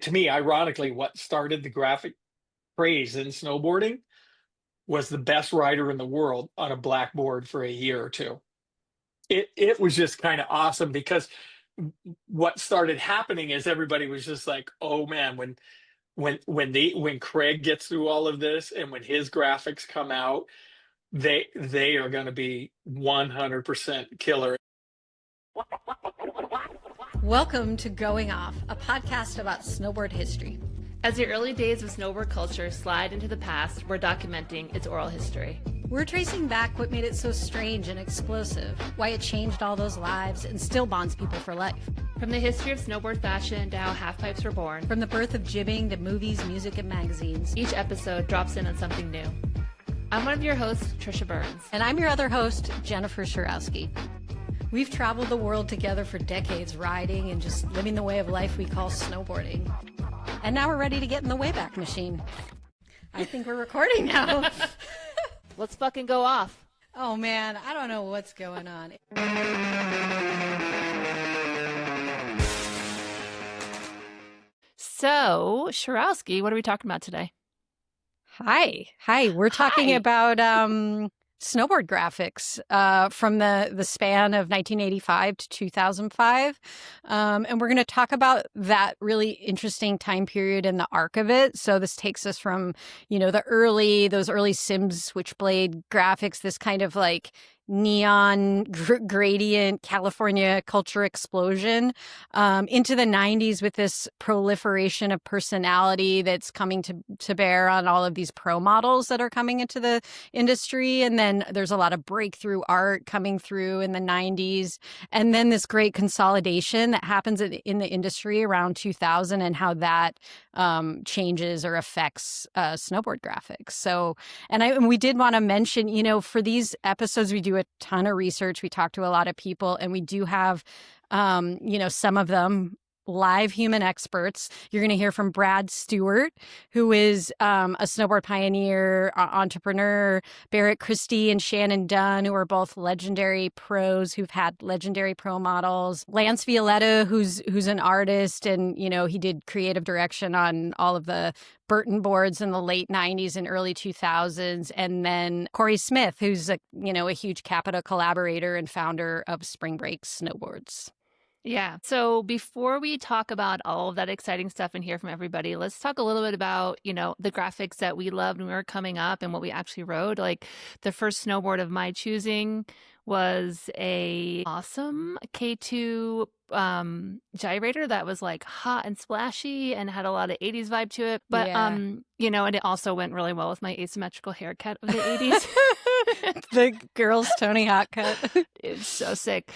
To me, ironically, what started the graphic craze in snowboarding was the best rider in the world on a blackboard for a year or two. It was just kind of awesome because what started happening is everybody was just like, oh man, when Craig gets through all of this and when his graphics come out, they are going to be 100% killer. Welcome to Going Off, a podcast about snowboard history. As the early days of snowboard culture slide into the past, we're documenting its oral history. We're tracing back what made it so strange and explosive, why it changed all those lives and still bonds people for life. From the history of snowboard fashion to how halfpipes were born, From the birth of jibbing to movies, music, and magazines. each episode drops in on something new. I'm one of your hosts, Tricia Burns. And I'm your other host, Jennifer Shurowski. We've traveled the world together for decades, riding and just living the way of life we call snowboarding. And now we're ready to get in the Wayback Machine. I think we're recording now. Let's fucking go off. Oh man, I don't know what's going on. So, Shurowski, what are we talking about today? Hi. We're talking about snowboard graphics from the span of 1985 to 2005. And we're going to talk about that really interesting time period and the arc of it. So this takes us from, those early Sims switchblade graphics, this kind of like neon gradient California culture explosion into the 90s with this proliferation of personality that's coming to bear on all of these pro models that are coming into the industry. And then there's a lot of breakthrough art coming through in the 90s. And then this great consolidation that happens in the industry around 2000 and how that changes or affects snowboard graphics. So, and we did want to mention, for these episodes, we do a ton of research. We talk to a lot of people, and we do have, some of them live human experts. You're going to hear from Brad Steward, who is a snowboard pioneer, entrepreneur, Barrett Christy and Shannon Dunn, who are both legendary pros who've had legendary pro models. Lance Violette, who's an artist, and, he did creative direction on all of the Burton boards in the late 90s and early 2000s. And then Corey Smith, who's a huge Capita collaborator and founder of Spring Break Snowboards. Yeah. So before we talk about all of that exciting stuff and hear from everybody, let's talk a little bit about, the graphics that we loved when we were coming up and what we actually rode. Like the first snowboard of my choosing was a awesome K2 gyrator that was like hot and splashy and had a lot of 80s vibe to it. But, and it also went really well with my asymmetrical haircut of the 80s. The girl's Tony Hawk cut. It's so sick.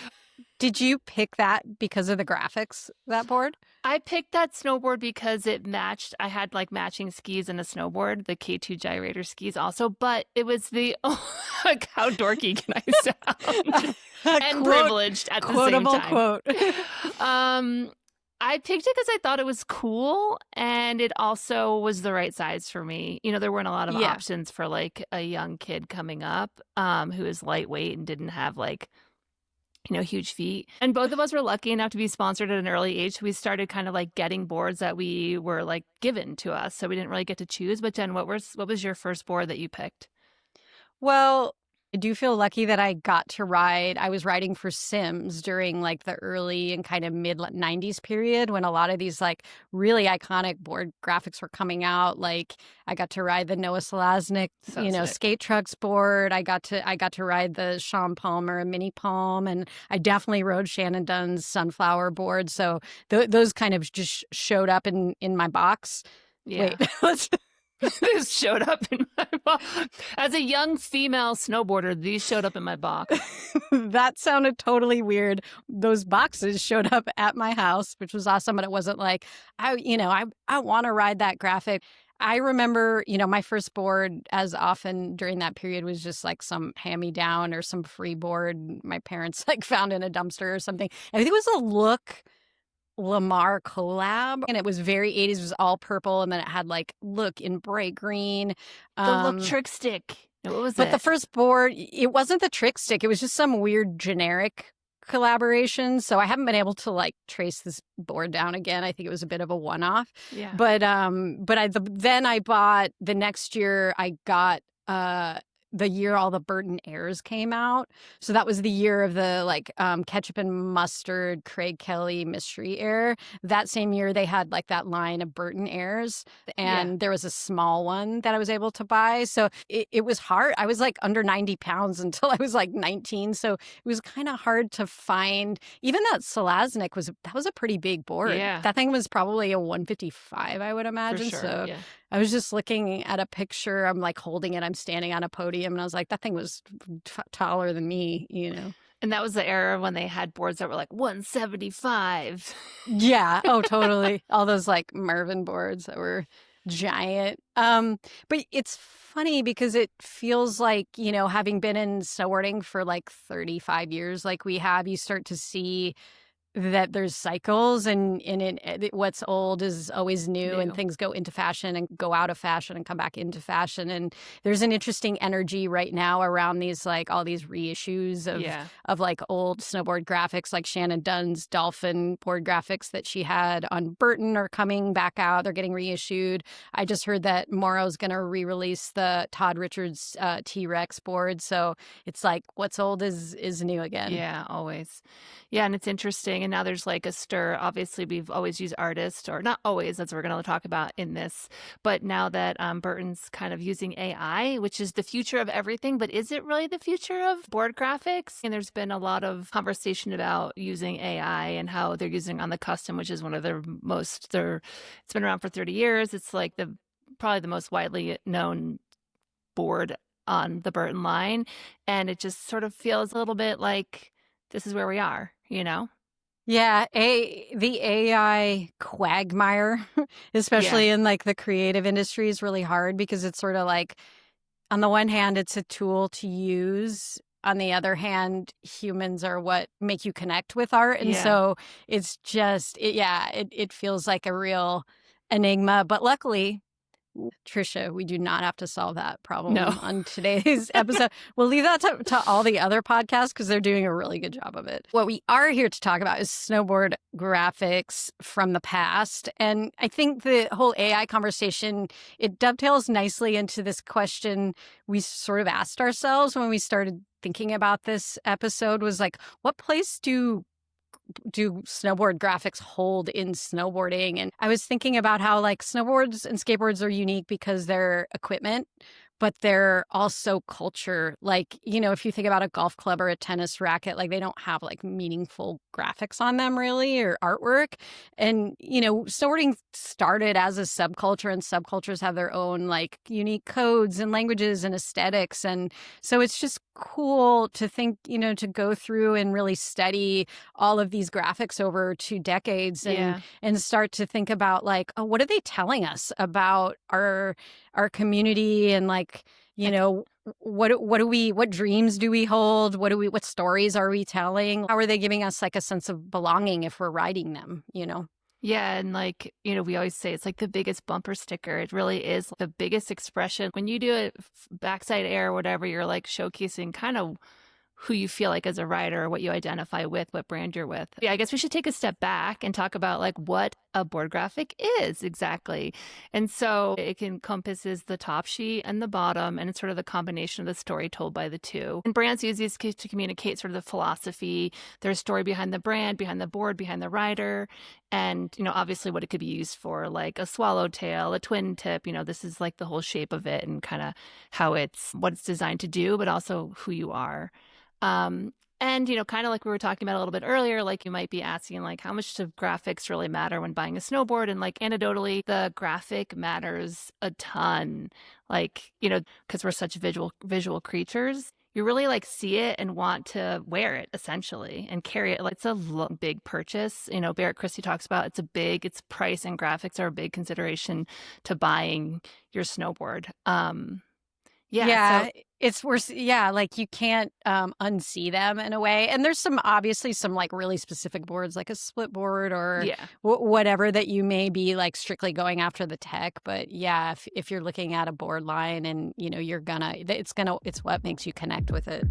Did you pick that because of the graphics, that board? I picked that snowboard because it matched. I had like matching skis and a snowboard, the K2 gyrator skis also, but it was like how dorky can I sound? And privileged at the same time. Quote. I picked it because I thought it was cool and it also was the right size for me. There weren't a lot of options for like a young kid coming up who is lightweight and didn't have like huge feet. And both of us were lucky enough to be sponsored at an early age. So we started kind of like getting boards that we were like given to us. So we didn't really get to choose. But Jen, what was your first board that you picked? Well, I do feel lucky that I got to ride. I was riding for Sims during like the early and kind of mid 90s period when a lot of these like really iconic board graphics were coming out. Like I got to ride the Noah Selaznick, skate trucks board. I got to ride the Sean Palmer Mini Palm, and I definitely rode Shannon Dunn's Sunflower board. So those kind of just showed up in my box. Yeah. Wait, let's. This showed up in my box. As a young female snowboarder, these showed up in my box. That sounded totally weird. Those boxes showed up at my house, which was awesome, but it wasn't like, I want to ride that graphic. I remember, my first board as often during that period was just like some hand-me-down or some free board my parents like found in a dumpster or something. I think it was a Look Lamar collab, and it was very 80s. It was all purple, and then it had like Look in bright green. The Look trick stick. What was it? But the first board, it wasn't the trick stick. It was just some weird generic collaborations. So I haven't been able to like trace this board down again. I think it was a bit of a one-off. Yeah. Then I bought the next year. I got the year all the Burton Airs came out. So that was the year of the like ketchup and mustard Craig Kelly mystery air. That same year they had like that line of Burton Airs, and there was a small one that I was able to buy. So it was hard. I was like under 90 pounds until I was like 19. So it was kind of hard to find. Even that Selaznick was a pretty big board. Yeah. That thing was probably a 155, I would imagine. For sure. So Yeah. I was just looking at a picture. I'm like holding it. I'm standing on a podium, and I was like, that thing was taller than me, you know. And that was the era when they had boards that were like 175. Yeah. Oh, totally. All those like Marvin boards that were giant. But it's funny because it feels like, you know, having been in snowboarding for like 35 years, like we have, you start to see that there's cycles, and what's old is always new, and things go into fashion and go out of fashion and come back into fashion. And there's an interesting energy right now around these like all these reissues of like old snowboard graphics, like Shannon Dunn's Dolphin board graphics that she had on Burton are coming back out. They're getting reissued. I just heard that Morrow's going to re-release the Todd Richards T-Rex board. So it's like what's old is new again. Yeah, always. Yeah, and it's interesting. And now there's like a stir. Obviously, we've always used artists, or not always, that's what we're going to talk about in this. But now that Burton's kind of using AI, which is the future of everything, but is it really the future of board graphics? And there's been a lot of conversation about using AI and how they're using on the custom, which is one of their it's been around for 30 years. It's like probably the most widely known board on the Burton line. And it just sort of feels a little bit like this is where we are, you know? Yeah, the AI quagmire, especially in like the creative industry, is really hard because it's sort of like, on the one hand, it's a tool to use. On the other hand, humans are what make you connect with art. And so it's just, it feels like a real enigma. But luckily, Tricia, we do not have to solve that problem on today's episode. We'll leave that to all the other podcasts because they're doing a really good job of it. What we are here to talk about is snowboard graphics from the past. And I think the whole AI conversation, it dovetails nicely into this question we sort of asked ourselves when we started thinking about this episode, was like, what place do snowboard graphics hold in snowboarding? And I was thinking about how like snowboards and skateboards are unique because they're equipment, but they're also culture. Like, you know, if you think about a golf club or a tennis racket, like they don't have like meaningful graphics on them really, or artwork. And, you know, snowboarding started as a subculture, and subcultures have their own like unique codes and languages and aesthetics. And so it's just cool to think, you know, to go through and really study all of these graphics over 2 decades and start to think about like, oh, what are they telling us about our community? And like, you know, what dreams do we hold? What stories are we telling? How are they giving us like a sense of belonging if we're writing them, you know? Yeah, and like, you know, we always say it's like the biggest bumper sticker. It really is the biggest expression. When you do a backside air or whatever, you're like showcasing kind of who you feel like as a writer, what you identify with, what brand you're with. Yeah, I guess we should take a step back and talk about like what a board graphic is exactly. And so it encompasses the top sheet and the bottom, and it's sort of the combination of the story told by the two. And brands use these to communicate sort of the philosophy, their story behind the brand, behind the board, behind the writer, and, you know, obviously what it could be used for, like a swallowtail, a twin tip. You know, this is like the whole shape of it and kind of what it's designed to do, but also who you are. And, you know, kind of like we were talking about a little bit earlier, like you might be asking, like, how much do graphics really matter when buying a snowboard? And like anecdotally, the graphic matters a ton, like, you know, because we're such visual creatures. You really like see it and want to wear it essentially and carry it. Like it's a big purchase. You know, Barrett Christy talks about its price and graphics are a big consideration to buying your snowboard. It's worse. Yeah, like you can't unsee them in a way. And there's obviously some like really specific boards, like a split board or whatever that you may be like strictly going after the tech. But yeah, if you're looking at a board line and you know it's what makes you connect with it.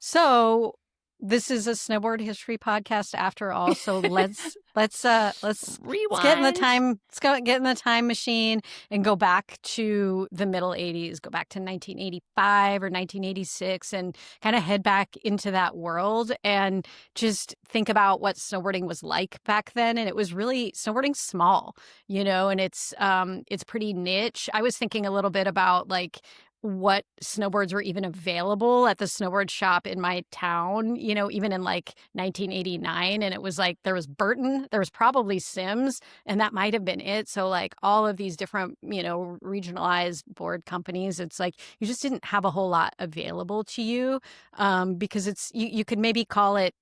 So this is a snowboard history podcast after all. So let's get in the Rewind. get in the time machine and go back to the middle 80s, go back to 1985 or 1986 and kind of head back into that world and just think about what snowboarding was like back then. And it was really snowboarding small, and it's pretty niche. I was thinking a little bit about like what snowboards were even available at the snowboard shop in my town, even in like 1989. And it was like there was Burton, there was probably Sims, and that might have been it. So like all of these different, regionalized board companies, it's like you just didn't have a whole lot available to you, because it's you could maybe call it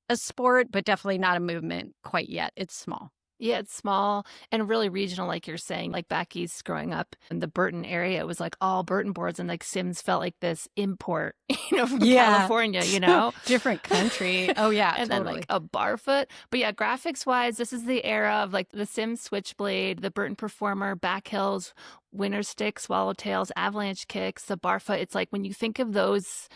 a sport, but definitely not a movement quite yet. It's small. Yeah, it's small and really regional, like you're saying. Like back east growing up in the Burton area, it was like all Burton boards, and like Sims felt like this import, from California, Different country. Oh, yeah, and totally. then like a barfoot. But yeah, graphics wise, this is the era of like the Sims Switchblade, the Burton Performer, back hills, winter sticks, swallowtails, avalanche kicks, the barfoot. It's like when you think of those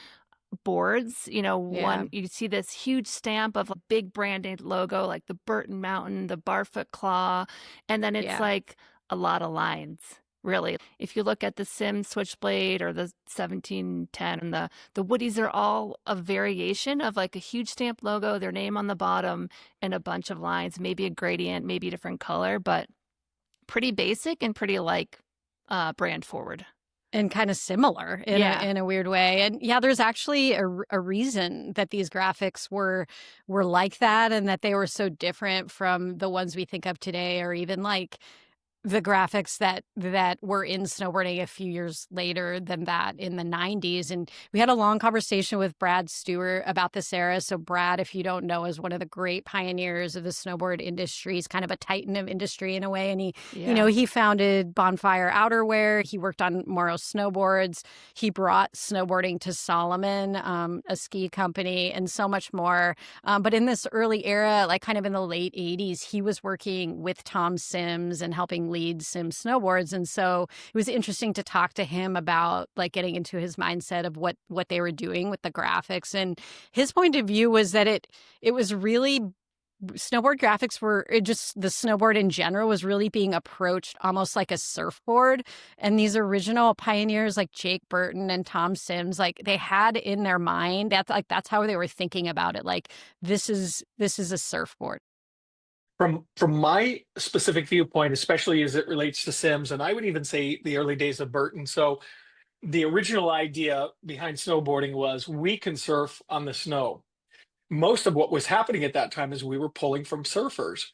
boards, one you see this huge stamp of a big branded logo like the Burton Mountain, the Barfoot Claw, and then it's like a lot of lines. Really, if you look at the Sims Switchblade or the 1710 and the Woodies, are all a variation of like a huge stamp logo, their name on the bottom, and a bunch of lines, maybe a gradient, maybe a different color, but pretty basic and pretty like brand forward. And kind of similar in a weird way. And there's actually a reason that these graphics were like that, and that they were so different from the ones we think of today, or even like the graphics that were in snowboarding a few years later than that in the 90s. And we had a long conversation with Brad Steward about this era. So Brad, if you don't know, is one of the great pioneers of the snowboard industry. He's kind of a titan of industry in a way. And he, he founded Bonfire Outerwear. He worked on Morrow Snowboards. He brought snowboarding to Solomon, a ski company, and so much more. But in this early era, like kind of in the late 80s, he was working with Tom Sims and helping lead Sim Snowboards. And so it was interesting to talk to him about like getting into his mindset of what they were doing with the graphics. And his point of view was that it was really, snowboard graphics were just, the snowboard in general was really being approached almost like a surfboard. And these original pioneers like Jake Burton and Tom Sims, like they had in their mind that's how they were thinking about it. Like this is a surfboard. From my specific viewpoint, especially as it relates to Sims, and I would even say the early days of Burton. So the original idea behind snowboarding was we can surf on the snow. Most of what was happening at that time is we were pulling from surfers.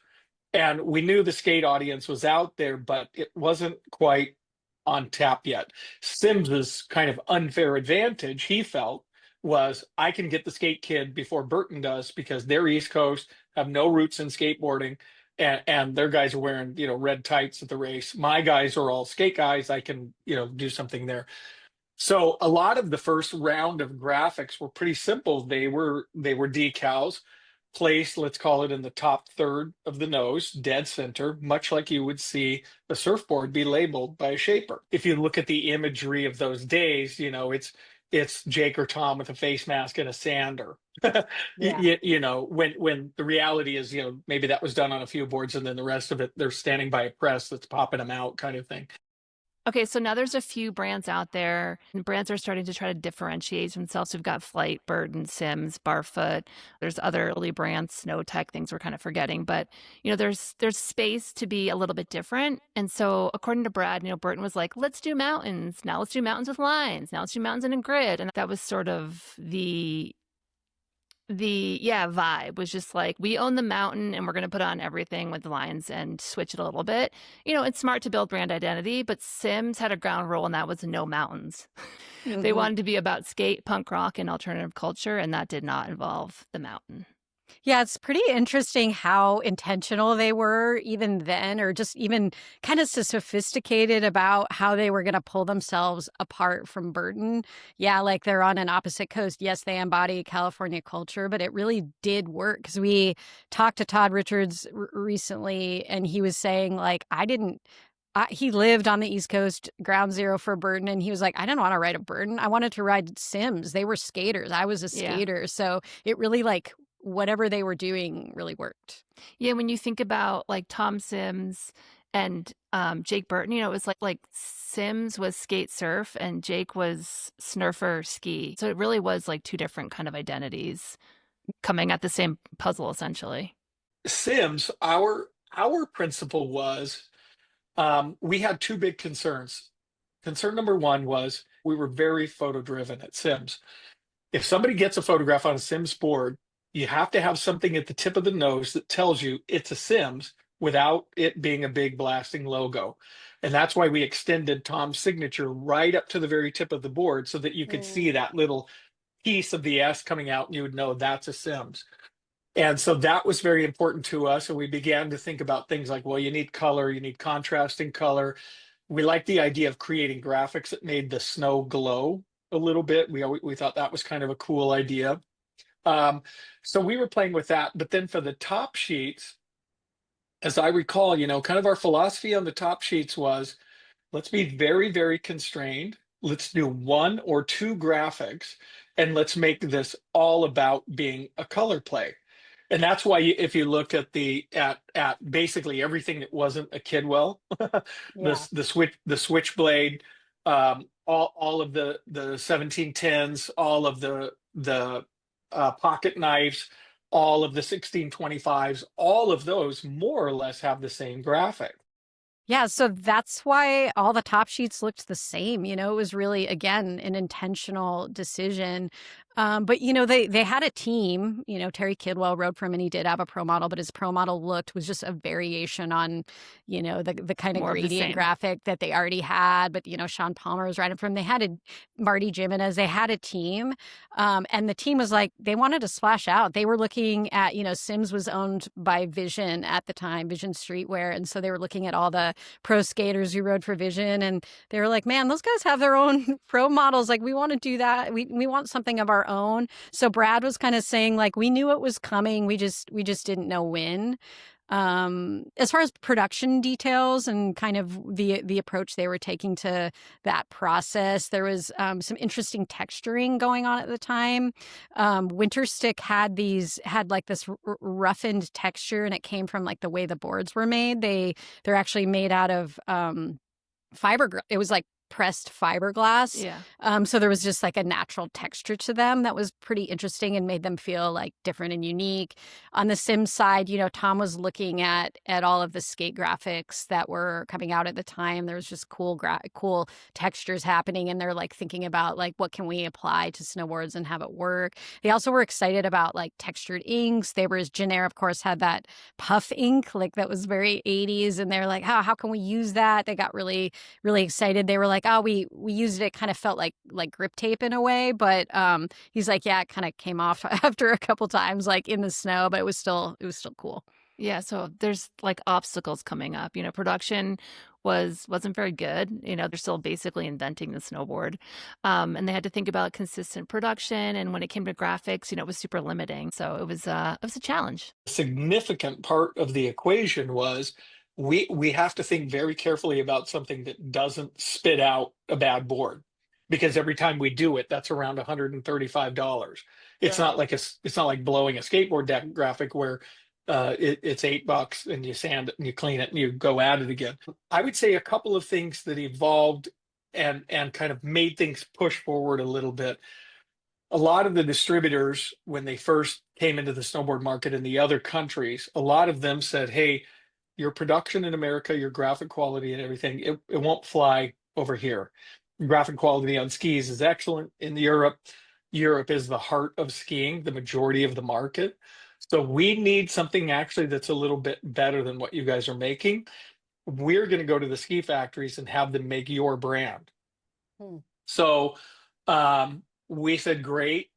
And we knew the skate audience was out there, but it wasn't quite on tap yet. Sims's kind of unfair advantage, he felt, was I can get the skate kid before Burton does because they're East Coast, have no roots in skateboarding, and their guys are wearing, red tights at the race. My guys are all skate guys. I can, do something there. So a lot of the first round of graphics were pretty simple. They were decals placed, let's call it in the top third of the nose, dead center, much like you would see the surfboard be labeled by a shaper. If you look at the imagery of those days, it's Jake or Tom with a face mask and a sander. When the reality is, maybe that was done on a few boards and then the rest of it, they're standing by a press that's popping them out kind of thing. Okay, so now there's a few brands out there, and brands are starting to try to differentiate themselves. We've got Flight, Burton, Sims, Barfoot. There's other early brands, Snow Tech, things we're kind of forgetting. But, there's space to be a little bit different. And so according to Brad, Burton was like, let's do mountains. Now let's do mountains with lines. Now let's do mountains in a grid. And that was sort of the vibe was just like, we own the mountain and we're going to put on everything with the lines and switch it a little bit. It's smart to build brand identity, but Sims had a ground rule and that was no mountains. Mm-hmm. They wanted to be about skate, punk rock, and alternative culture, and that did not involve the mountain. Yeah, it's pretty interesting how intentional they were even then, or just even kind of so sophisticated about how they were going to pull themselves apart from Burton. Yeah, like they're on an opposite coast. Yes, they embody California culture, but it really did work because we talked to Todd Richards recently, and he was saying, like, I didn't he lived on the East Coast, ground zero for Burton, and he was like, I didn't want to ride a Burton. I wanted to ride Sims. They were skaters. I was a Yeah. skater. So it really like whatever they were doing really worked. Yeah, when you think about like Tom Sims and Jake Burton, it was like Sims was skate surf and Jake was snurfer ski. So it really was like two different kind of identities coming at the same puzzle essentially. Sims, our principle was we had two big concerns. Concern number one was we were very photo driven at Sims. If somebody gets a photograph on a Sims board, you have to have something at the tip of the nose that tells you it's a Sims without it being a big blasting logo. And that's why we extended Tom's signature right up to the very tip of the board so that you could see that little piece of the S coming out and you would know that's a Sims. And so that was very important to us. And we began to think about things like, well, you need color, you need contrasting color. We liked the idea of creating graphics that made the snow glow a little bit. We thought that was kind of a cool idea. So we were playing with that. But then for the top sheets, as I recall, kind of our philosophy on the top sheets was let's be very, very constrained. Let's do one or two graphics and let's make this all about being a color play. And that's why if you look at at basically everything that wasn't a Kidwell, the switchblade, all of the 1710s, all of the pocket knives, all of the 1625s, all of those more or less have the same graphic. Yeah, so that's why all the top sheets looked the same. It was really, again, an intentional decision. But, they had a team. Terry Kidwell rode for him and he did have a pro model, but his pro model was just a variation on, the kind of More of the gradient same. graphic that they already had. But, Sean Palmer was riding for him. They had Marty Jimenez, they had a team. And the team was like, they wanted to splash out. They were looking at, Sims was owned by Vision at the time, Vision Streetwear. And so they were looking at all the pro skaters who rode for Vision. And they were like, man, those guys have their own pro models. Like, we want to do that. We want something of our own. So Brad was kind of saying, like, we knew it was coming. We just didn't know when. As far as production details and kind of the approach they were taking to that process, there was some interesting texturing going on at the time. Winterstick had like this roughened texture, and it came from like the way the boards were made. They're actually made out of fiberglass. It was like pressed fiberglass. Yeah. So there was just like a natural texture to them that was pretty interesting and made them feel like different and unique. On the Sims side, Tom was looking at all of the skate graphics that were coming out at the time. There was just cool textures happening, and they're like thinking about like what can we apply to snowboards and have it work. They also were excited about like textured inks. Jennair, of course, had that puff ink like that was very 80s, and they're like, how can we use that? They got really, really excited. They were like, oh, we used it. Kind of felt like grip tape in a way, but he's like, yeah, it kind of came off after a couple times, like in the snow, but it was still cool. Yeah, so there's like obstacles coming up. Production wasn't very good. They're still basically inventing the snowboard, and they had to think about consistent production. And when it came to graphics, it was super limiting. So it was a challenge. A significant part of the equation was we have to think very carefully about something that doesn't spit out a bad board, because every time we do it, that's around $135. It's not like it's not like blowing a skateboard deck graphic where it's $8 and you sand it and you clean it and you go at it again. I would say a couple of things that evolved and kind of made things push forward a little bit. A lot of the distributors, when they first came into the snowboard market in the other countries, a lot of them said, hey, your production in America, your graphic quality and everything, it won't fly over here. Graphic quality on skis is excellent in Europe. Europe is the heart of skiing, the majority of the market. So we need something actually that's a little bit better than what you guys are making. We're going to go to the ski factories and have them make your brand. So we said, great.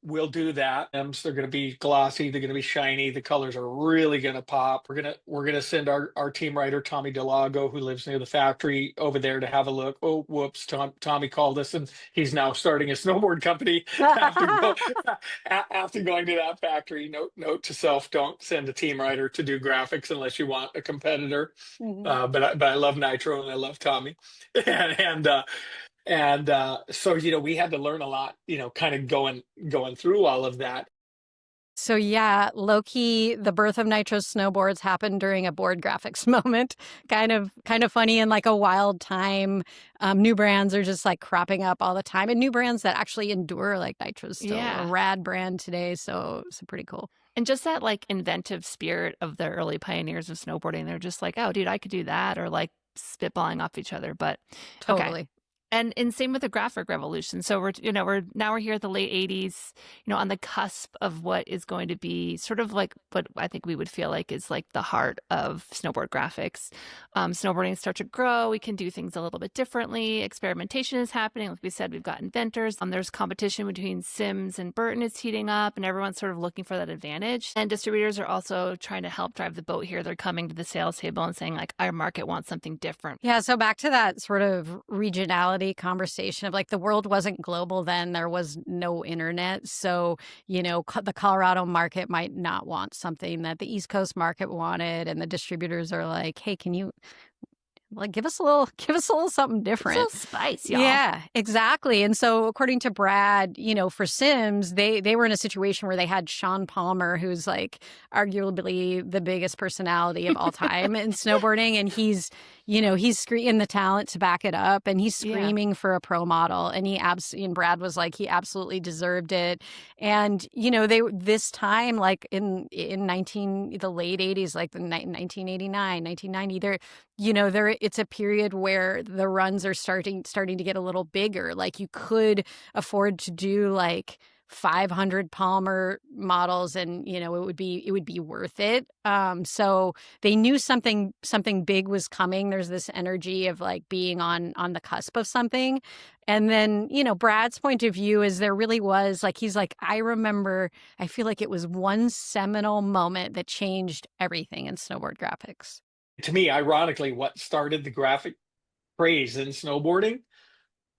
we'll do that. They're going to be glossy. They're going to be shiny. The colors are really going to pop. We're gonna send our team writer Tommy Delago, who lives near the factory, over there to have a look. Oh, whoops! Tommy called us, and he's now starting a snowboard company after going to that factory. Note to self: don't send a team writer to do graphics unless you want a competitor. But I love Nitro and I love Tommy, and so we had to learn a lot, kind of going through all of that. So yeah, low-key, the birth of Nitro snowboards happened during a board graphics moment. Kind of funny and like a wild time. New brands are just like cropping up all the time, and new brands that actually endure, like Nitro's still a rad brand today. So pretty cool. And just that like inventive spirit of the early pioneers of snowboarding. They're just like, oh, dude, I could do that, or like spitballing off each other. But Totally. Okay. And same with the graphic revolution. So we're here at the late 80s, on the cusp of what is going to be sort of like what I think we would feel like is like the heart of snowboard graphics. Snowboarding starts to grow. We can do things a little bit differently. Experimentation is happening. Like we said, we've got inventors. There's competition between Sims and Burton is heating up, and everyone's sort of looking for that advantage. And distributors are also trying to help drive the boat here. They're coming to the sales table and saying like, our market wants something different. Yeah. So back to that sort of regionality conversation of like the world wasn't global then. There was no internet. So, the Colorado market might not want something that the East Coast market wanted. And the distributors are like, hey, can you like give us a little something different? A little spice, y'all. Yeah, exactly. And so according to Brad, for Sims, they were in a situation where they had Sean Palmer, who's like arguably the biggest personality of all time in snowboarding. And he's screaming the talent to back it up, and he's screaming for a pro model. And and Brad was like, he absolutely deserved it. And, this time, like in the late 80s, like the 1989, 1990, it's a period where the runs are starting to get a little bigger. Like you could afford to do like 500 Palmer models, and it would be worth it. So they knew something big was coming. There's this energy of like being on the cusp of something. And then, Brad's point of view is there really was like, he's like, I feel like it was one seminal moment that changed everything in snowboard graphics. To me, ironically, what started the graphic craze in snowboarding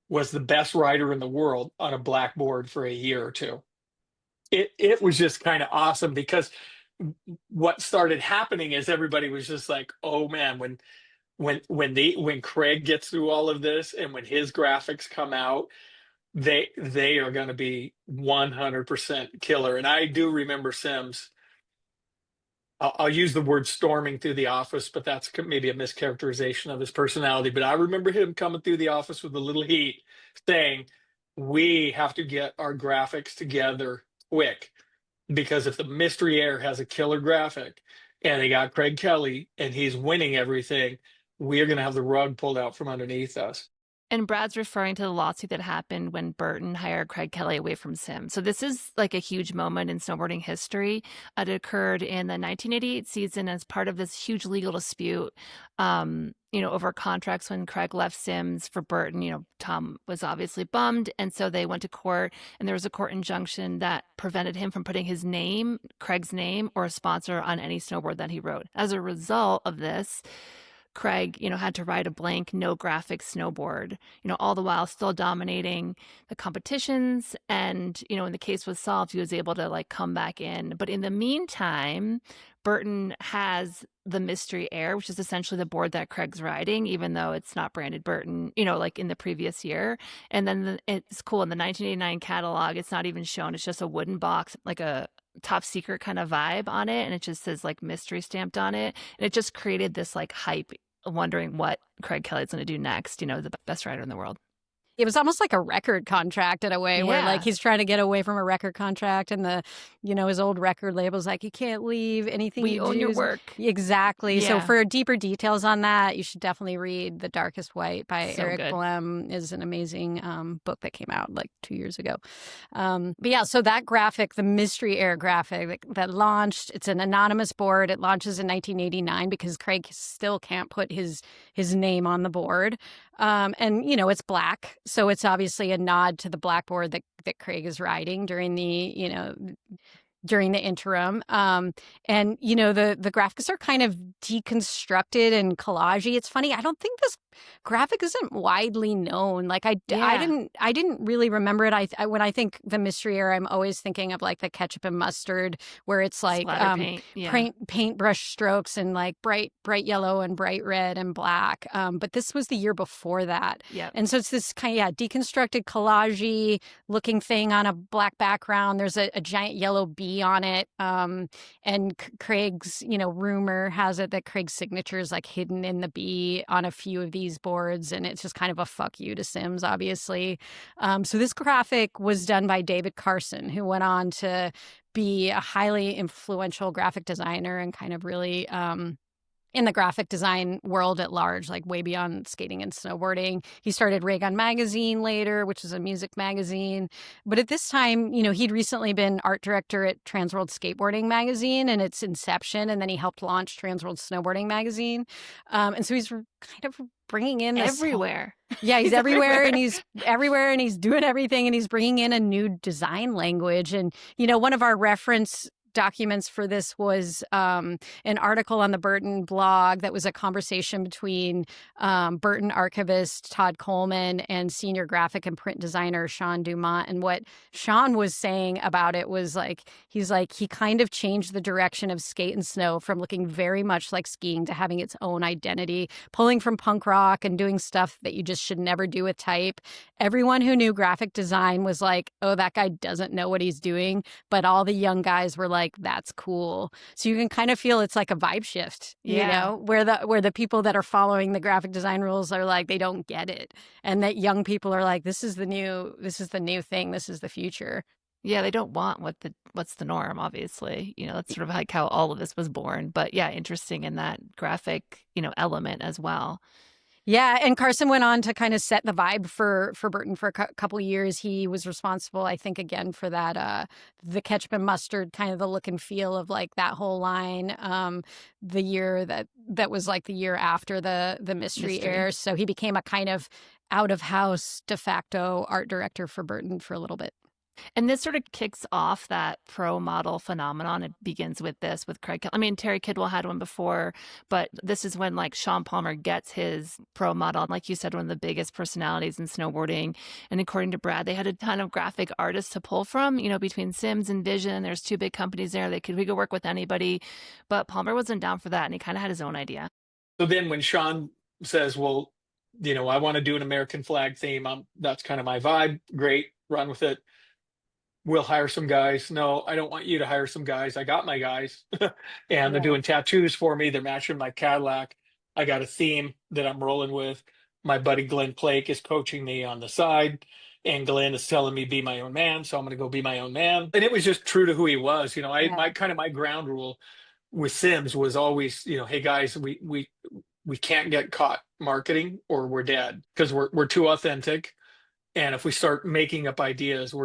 was the best rider in the world on a blackboard for a year or two. It was just kind of awesome, because what started happening is everybody was just like, oh man, when Craig gets through all of this and when his graphics come out, they are going to be 100% killer. And I do remember Sims. I'll use the word storming through the office, but that's maybe a mischaracterization of his personality. But I remember him coming through the office with a little heat saying, we have to get our graphics together quick, because if the Mystery Air has a killer graphic and they got Craig Kelly and he's winning everything, we are going to have the rug pulled out from underneath us. And Brad's referring to the lawsuit that happened when Burton hired Craig Kelly away from Sims. So this is like a huge moment in snowboarding history. It occurred in the 1988 season as part of this huge legal dispute, over contracts when Craig left Sims for Burton. Tom was obviously bummed. And so they went to court, and there was a court injunction that prevented him from putting his name, Craig's name, or a sponsor on any snowboard that he rode. As a result of this, Craig, had to ride a blank, no graphics snowboard, all the while still dominating the competitions. And, when the case was solved, he was able to like come back in. But in the meantime, Burton has the Mystery Air, which is essentially the board that Craig's riding, even though it's not branded Burton, like in the previous year. And then it's cool. In the 1989 catalog, it's not even shown. It's just a wooden box, like a top secret kind of vibe on it. And it just says like mystery stamped on it. And it just created this like hype, wondering what Craig Kelly's going to do next, the best rider in the world. It was almost like a record contract in a way, where like he's trying to get away from a record contract, and his old record label's like, you can't leave anything. We own your work. Exactly. Yeah. So for deeper details on that, you should definitely read The Darkest White by So Eric good. Blem. Is an amazing book that came out like 2 years ago. But yeah, so that graphic, the Mystery Air graphic that launched, it's an anonymous board. It launches in 1989 because Craig still can't put his name on the board. And, you know, it's black. So it's obviously a nod to the blackboard that Craig is riding during during the interim. And, you know, the graphics are kind of deconstructed and collagey. It's funny. I don't think this graphic isn't widely known. Like I didn't really remember it. I when I think the mystery era, I'm always thinking of like the ketchup and mustard, where it's like paintbrush strokes and like bright yellow and bright red and black. But this was the year before that. Yeah. And so it's this kind of deconstructed collagey looking thing on a black background. There's a giant yellow bee on it. And Craig's, you know, rumor has it that Craig's signature is like hidden in the bee on a few of these boards. And it's just kind of a fuck you to Sims, obviously. So this graphic was done by David Carson, who went on to be a highly influential graphic designer and kind of really in the graphic design world at large, like way beyond skating and snowboarding. He started Raygun Magazine later, which is a music magazine. But at this time, you know, he'd recently been art director at Transworld Skateboarding Magazine and its inception, and then he helped launch Transworld Snowboarding Magazine. And so he's kind of bringing in this everywhere. Yeah, he's everywhere and he's everywhere and he's doing everything and he's bringing in a new design language. And, you know, one of our reference documents for this was an article on the Burton blog that was a conversation between Burton archivist Todd Coleman and senior graphic and print designer Sean Dumont. And what Sean was saying about it was like, he's like, he kind of changed the direction of skate and snow from looking very much like skiing to having its own identity, pulling from punk rock and doing stuff that you just should never do with type. Everyone who knew graphic design was like, oh, that guy doesn't know what he's doing. But all the young guys were like, that's cool. So you can kind of feel it's like a vibe shift, you know, where the people that are following the graphic design rules are like, they don't get it. And that young people are like, this is the new thing. This is the future. Yeah, they don't want what's the norm, obviously. You know, that's sort of like how all of this was born. But yeah, interesting in that graphic, you know, element as well. Yeah, and Carson went on to kind of set the vibe for Burton for a couple of years. He was responsible, I think, again for that the ketchup and mustard kind of the look and feel of like that whole line. The year that was like the year after the mystery airs, so he became a kind of out of house de facto art director for Burton for a little bit. And this sort of kicks off that pro model phenomenon. It begins with this, with Craig. I mean, Terry Kidwell had one before, but this is when like Sean Palmer gets his pro model. And like you said, one of the biggest personalities in snowboarding. And according to Brad, they had a ton of graphic artists to pull from, you know, between Sims and Vision. There's two big companies there. We could work with anybody, but Palmer wasn't down for that. And he kind of had his own idea. So then when Sean says, well, you know, I want to do an American flag theme, that's kind of my vibe. Great, run with it. We'll hire some guys. No, I don't want you to hire some guys. I got my guys and they're doing tattoos for me. They're matching my Cadillac. I got a theme that I'm rolling with. My buddy Glenn Plake is coaching me on the side and Glenn is telling me be my own man. So I'm going to go be my own man. And it was just true to who he was. You know, my ground rule with Sims was always, you know, hey guys, we can't get caught marketing or we're dead because we're too authentic. And if we start making up ideas,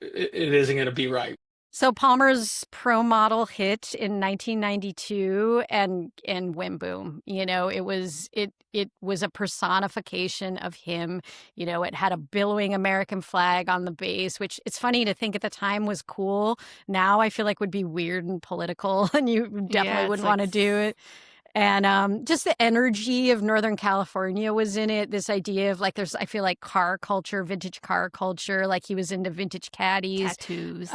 it isn't going to be right. So Palmer's pro model hit in 1992 and wham boom. You know, it was a personification of him. You know, it had a billowing American flag on the base, which it's funny to think at the time was cool. Now I feel like would be weird and political and you definitely wouldn't want to do it. And just the energy of Northern California was in it. This idea of like, I feel like car culture, vintage car culture, like he was into vintage caddies. Tattoos.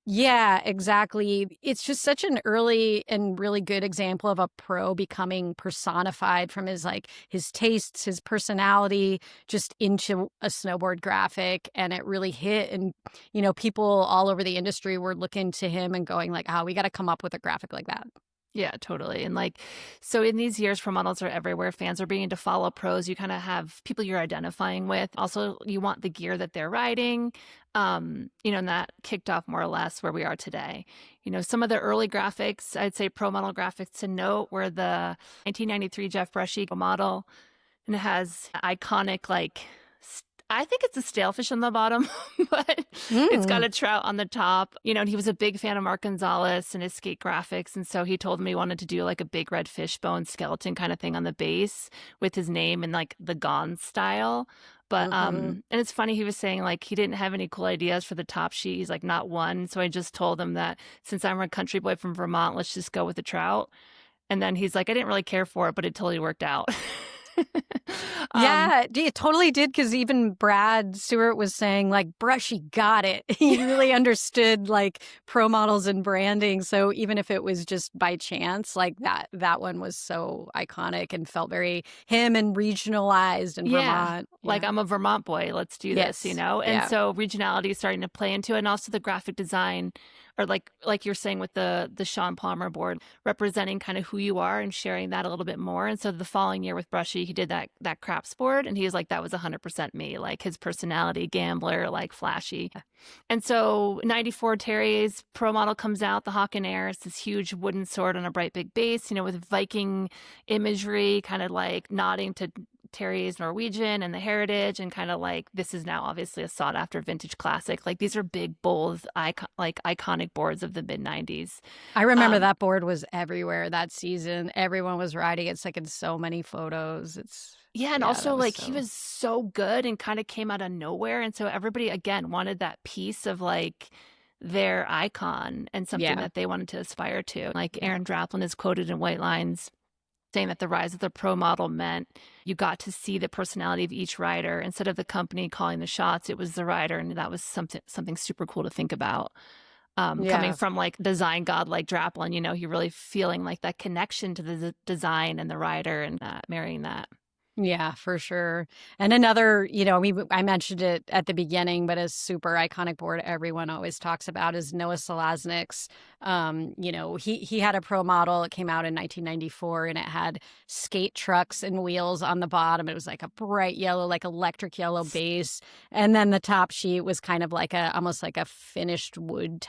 Yeah, exactly. It's just such an early and really good example of a pro becoming personified from his tastes, his personality, just into a snowboard graphic. And it really hit. And, you know, people all over the industry were looking to him and going like, we got to come up with a graphic like that. Yeah, totally. And like, so in these years, pro models are everywhere. Fans are beginning to follow pros. You kind of have people you're identifying with. Also, you want the gear that they're riding. You know, and that kicked off more or less where we are today. You know, some of the early graphics, I'd say pro model graphics to note were the 1993 Jeff Brushie model. And it has iconic, like, I think it's a stalefish on the bottom, but it's got a trout on the top. And he was a big fan of Mark Gonzalez and his skate graphics. And so he told me he wanted to do like a big red fishbone skeleton kind of thing on the base with his name and like the Gone style. But and it's funny, he was saying like he didn't have any cool ideas for the top sheet. He's like, not one. So I just told him that since I'm a country boy from Vermont, let's just go with the trout. And then he's like, I didn't really care for it, but it totally worked out. Yeah, it totally did, because even Brad Stewart was saying like Brushie got it. He really understood like pro models and branding. So even if it was just by chance, like that one was so iconic and felt very him and regionalized in Vermont. Like I'm a Vermont boy. Let's do this, And so regionality is starting to play into it, and also the graphic design. Or like you're saying with the Sean Palmer board, representing kind of who you are and sharing that a little bit more. And so the following year with Brushie, he did that craps board, and he was like, that was 100% me, like his personality, gambler, like flashy. And so 94 Terry's pro model comes out, the Hawk and Air. It's this huge wooden sword on a bright big base, with Viking imagery, kind of like nodding to Terry's Norwegian and the heritage, and kind of like this is now obviously a sought after vintage classic. Like these are big, bold, iconic boards of the mid 90s. I remember that board was everywhere that season. Everyone was riding. It's like in so many photos. And also like he was so good and kind of came out of nowhere. And so everybody again wanted that piece of like their icon and something that they wanted to aspire to. Like Aaron Draplin is quoted in White Lines saying that the rise of the pro model meant you got to see the personality of each rider. Instead of the company calling the shots, it was the rider. And that was something super cool to think about. Coming from like design god like Draplin, he really feeling like that connection to the design and the rider and marrying that. Yeah, for sure. And another, I mentioned it at the beginning, but a super iconic board everyone always talks about is Noah Selaznik's. He had a pro model. It came out in 1994, and it had skate trucks and wheels on the bottom. It was like a bright yellow, like electric yellow base. And then the top sheet was kind of like almost like a finished wood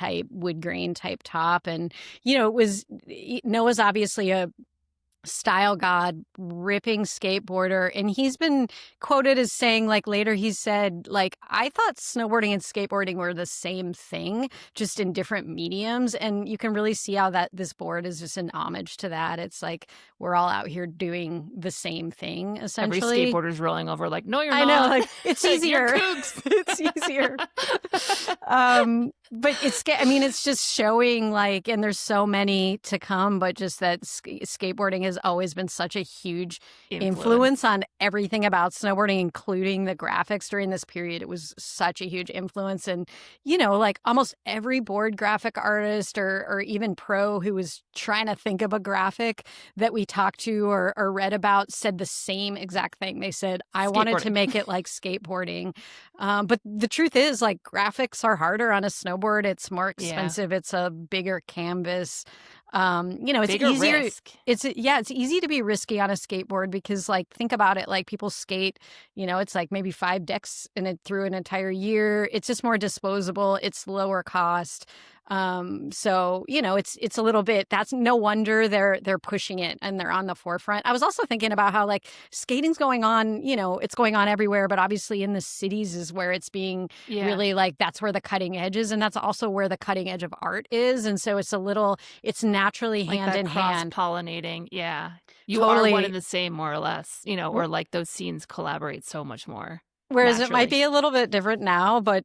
grain type top. And, Noah's obviously a style god, ripping skateboarder, and he's been quoted as saying like later he said like I thought snowboarding and skateboarding were the same thing, just in different mediums. And you can really see how that this board is just an homage to that. It's like we're all out here doing the same thing essentially. Every skateboarder's rolling over like, no, you're not. I know, like it's easier. It's easier. But it's just showing like, and there's so many to come, but just that skateboarding has always been such a huge influence on everything about snowboarding, including the graphics during this period. It was such a huge influence. And, like almost every board graphic artist or even pro who was trying to think of a graphic that we talked to or read about said the same exact thing. They said, I wanted to make it like skateboarding. But the truth is, like, graphics are harder on a snowboard. It's more expensive. It's a bigger canvas. It's bigger easier. Risk. It's easy to be risky on a skateboard because, like, think about it. Like, people skate, it's like maybe 5 decks through an entire year. It's just more disposable. It's lower cost. So, it's a little bit, that's no wonder they're pushing it and they're on the forefront. I was also thinking about how like skating's going on, it's going on everywhere, but obviously in the cities is where it's being really like, that's where the cutting edge is. And that's also where the cutting edge of art is. And so it's naturally like hand in hand. Cross-pollinating. Yeah. You Totally. are one and the same, more or less, or like those scenes collaborate so much more. Whereas naturally. It might be a little bit different now, but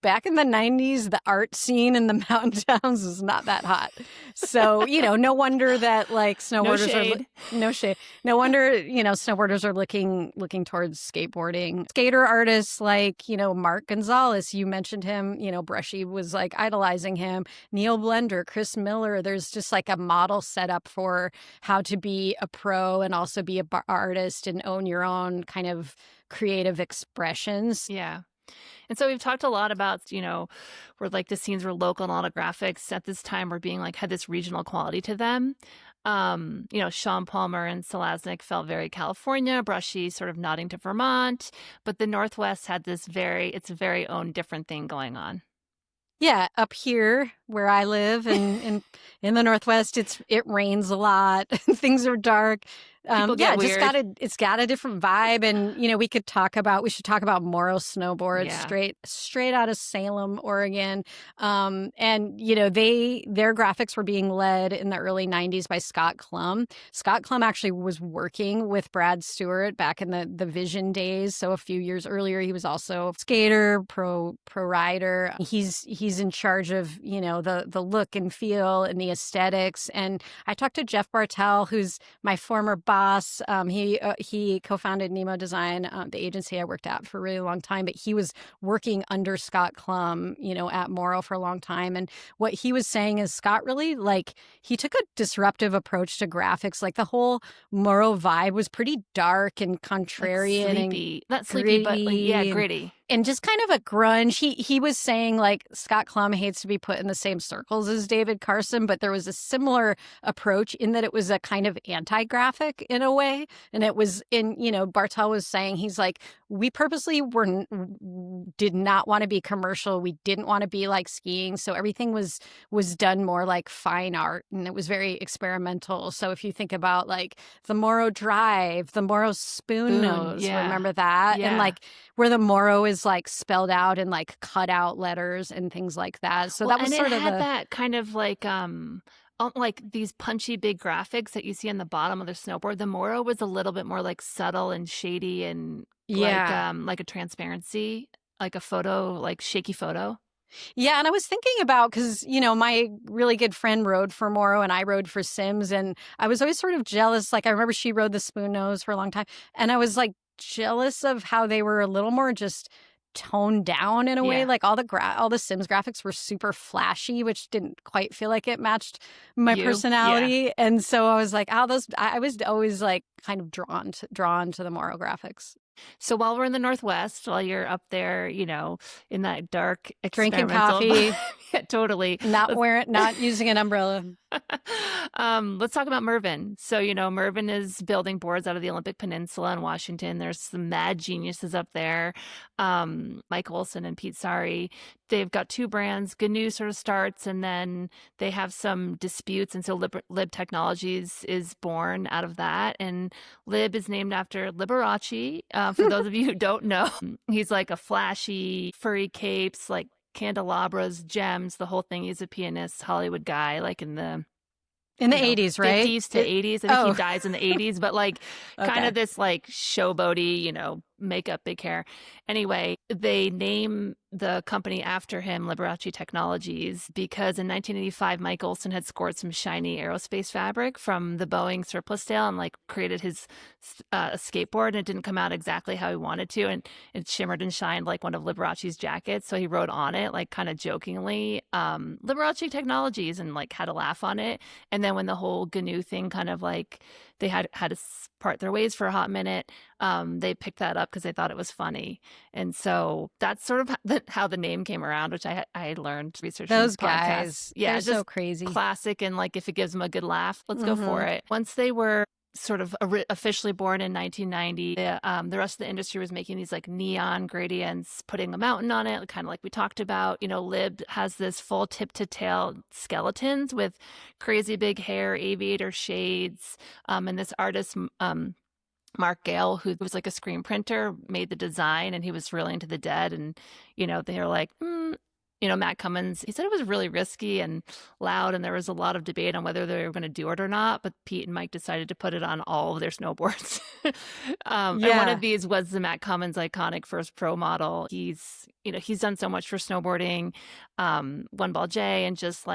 back in the 90s, the art scene in the mountain towns was not that hot. So, no wonder that like snowboarders no shade. No wonder, snowboarders are looking towards skateboarding. Skater artists like, Mark Gonzalez, you mentioned him, Brushie was like idolizing him. Neil Blender, Chris Miller, there's just like a model set up for how to be a pro and also be a artist and own your own kind of creative expressions. Yeah. And so we've talked a lot about, where like the scenes were local and a lot of graphics at this time were being like, had this regional quality to them. Sean Palmer and Selaznik felt very California, Brushie sort of nodding to Vermont, but the Northwest had its very own different thing going on. Yeah, up here where I live in the Northwest, it rains a lot. Things are dark. People Yeah, get weird. it's got a different vibe. And, we should talk about Morrow Snowboard, Yeah. straight out of Salem, Oregon. And, their graphics were being led in the early 90s by Scott Klum. Scott Klum actually was working with Brad Stewart back in the Vision days. So a few years earlier, he was also a skater, pro rider. He's in charge of, the look and feel and the aesthetics. And I talked to Jeff Bartel, who's my former boss. He co-founded Nemo Design, the agency I worked at for a really long time, but he was working under Scott Klum, at Morrow for a long time. And what he was saying is Scott really, he took a disruptive approach to graphics. Like the whole Morrow vibe was pretty dark and contrarian and sleepy. Not sleepy, but gritty. And just kind of a grunge. He was saying Scott Klum hates to be put in the same circles as David Carson, but there was a similar approach in that it was a kind of anti-graphic in a way. And it was Bartel was saying, he's like, we purposely did not want to be commercial. We didn't want to be like skiing. So everything was done more like fine art, and it was very experimental. So if you think about the Morrow Drive, the Morrow Spoon Nose, remember that? Yeah. And where the Morrow is spelled out in cut out letters and things like that. So that was sort of that kind of these punchy big graphics that you see on the bottom of the snowboard. The Morrow was a little bit more subtle and shady and like a transparency, like a photo, like shaky photo. Yeah, and I was thinking about, because, my really good friend rode for Morrow and I rode for Sims, and I was always sort of jealous. I remember she rode the Spoon Nose for a long time, and I was jealous of how they were a little more just toned down in a way. All the Sims graphics were super flashy, which didn't quite feel like it matched my personality. Yeah. And so I was I was always kind of drawn to the Morrow graphics. So while we're in the Northwest, while you're up there, in that dark, drinking coffee, yeah, totally, not using an umbrella. Let's talk about Mervyn. So, Mervyn is building boards out of the Olympic Peninsula in Washington. There's some mad geniuses up there. Mike Olson and Pete Sari. They've got two brands. GNU sort of starts, and then they have some disputes. And so Lib Technologies is born out of that. And Lib is named after Liberace. For those of you who don't know, he's a flashy, furry capes, candelabras, gems, the whole thing. He's a pianist, Hollywood guy, in the 80s, right? 50s to 80s. I think he dies in the 80s, but kind of this showboaty, makeup, big hair. Anyway, they name the company after him, Liberace Technologies, because in 1985, Mike Olson had scored some shiny aerospace fabric from the Boeing surplus sale and created his skateboard, and it didn't come out exactly how he wanted to, and it shimmered and shined like one of Liberace's jackets. So he wrote on it, kind of jokingly, Liberace Technologies, and had a laugh on it. And then when the whole GNU thing kind of they had to part their ways for a hot minute, they picked that up because they thought it was funny. And so that's sort of how the name came around, which I learned researching those this podcast. Guys. Yeah, they're so crazy. Classic, and if it gives them a good laugh, let's go for it. Once they were sort of officially born in 1990, the rest of the industry was making these neon gradients, putting a mountain on it, kind of like we talked about. Lib has this full tip to tail skeletons with crazy big hair, aviator shades, and this artist, Mark Gale, who was a screen printer, made the design, and he was really into the Dead. And, they were like, Matt Cummins, he said it was really risky and loud, and there was a lot of debate on whether they were going to do it or not. But Pete and Mike decided to put it on all of their snowboards. And one of these was the Matt Cummins iconic first pro model. He's done so much for snowboarding, One Ball J, and just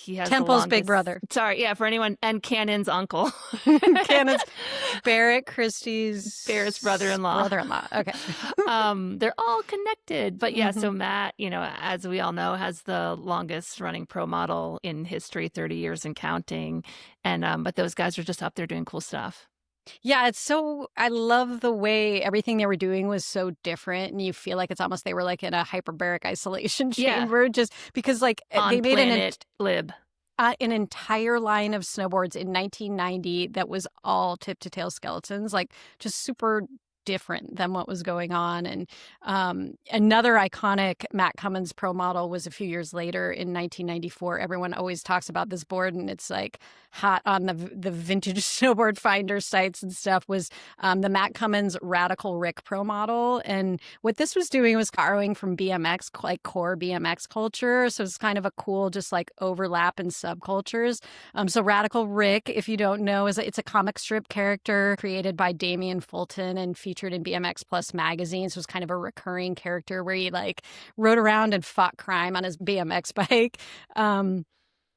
he has Temple's big brother. Sorry, yeah, for anyone, and Cannon's uncle. Cannon's Barrett Christy's Barrett's brother-in-law. Okay. They're all connected. But yeah, so Matt, as we all know, has the longest running pro model in history, 30 years and counting. And but those guys are just up there doing cool stuff. Yeah, I love the way everything they were doing was so different, and you feel like it's almost they were in a hyperbaric isolation chamber, just because they made an entire line of snowboards in 1990 that was all tip to tail skeletons, just super different than what was going on. And another iconic Matt Cummins pro model was a few years later in 1994. Everyone always talks about this board, and it's like hot on the vintage snowboard finder sites and stuff, was the Matt Cummins Radical Rick pro model. And what this was doing was borrowing from BMX, like core BMX culture. So it's kind of a cool, just like overlap in subcultures. So Radical Rick, if you don't know, it's a comic strip character created by Damian Fulton and featured in BMX Plus magazine. So it was kind of a recurring character where he like rode around and fought crime on his BMX bike.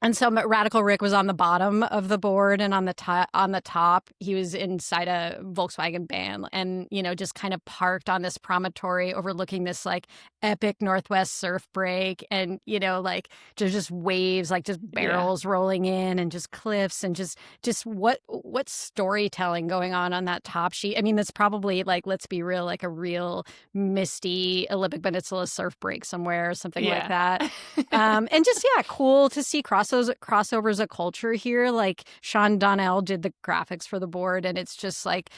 And so Radical Rick was on the bottom of the board, and on the top, he was inside a Volkswagen van, and just kind of parked on this promontory overlooking this like epic Northwest surf break, and like just waves, like just barrels rolling in, and just cliffs, and just what storytelling going on that top sheet. I mean, that's probably, like, let's be real, like a real misty Olympic Peninsula surf break somewhere or something like that. And just cool to see crossovers of culture here. Like Sean Donnell did the graphics for the board, and it's just like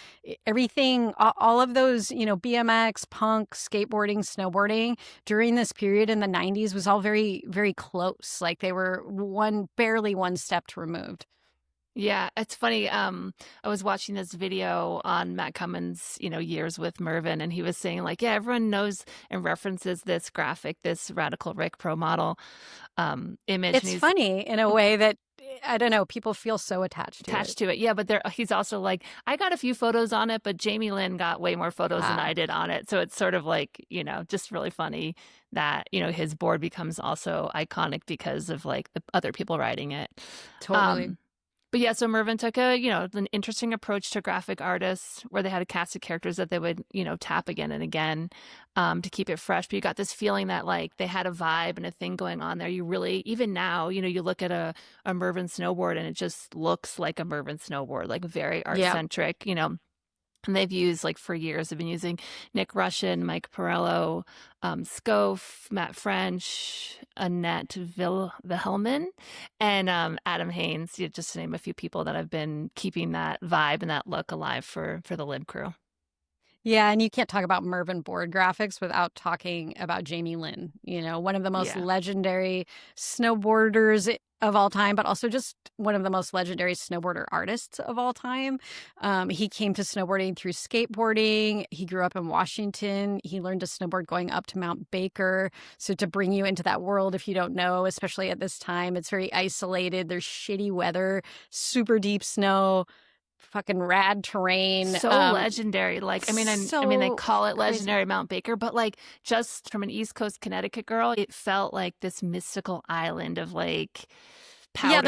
everything, all of those, BMX, punk, skateboarding, snowboarding during this period in the 90s was all very, very close. Like they were barely one step removed. Yeah, it's funny. I was watching this video on Matt Cummins, years with Mervyn, and he was saying like, everyone knows and references this graphic, this Radical Rick pro model image. It's funny in a way that, I don't know, people feel so attached to it. Yeah, but he's also like, I got a few photos on it, but Jamie Lynn got way more photos than I did on it. So it's sort of like, just really funny that, his board becomes also iconic because of like the other people riding it. Totally. But yeah, so Mervyn took an interesting approach to graphic artists where they had a cast of characters that they would, tap again and again to keep it fresh. But you got this feeling that like they had a vibe and a thing going on there. You really, even now, you look at a Mervyn snowboard and it just looks like a Mervyn snowboard, like very art-centric, And they've used, like, for years, they've been using Nick Russian, Mike Perello, Scof, Matt French, Annette Wilhelmin, and Adam Haynes, just to name a few people that have been keeping that vibe and that look alive for the Lib crew. Yeah, and you can't talk about Mervyn board graphics without talking about Jamie Lynn, one of the most legendary snowboarders of all time, but also just one of the most legendary snowboarder artists of all time. He came to snowboarding through skateboarding. He grew up in Washington. He learned to snowboard going up to Mount Baker. So to bring you into that world, if you don't know, especially at this time, it's very isolated. There's shitty weather, super deep snow, fucking rad terrain. So legendary. Like, I mean, they call it legendary Mount Baker, but like just from an East Coast Connecticut girl, it felt like this mystical island of like powder.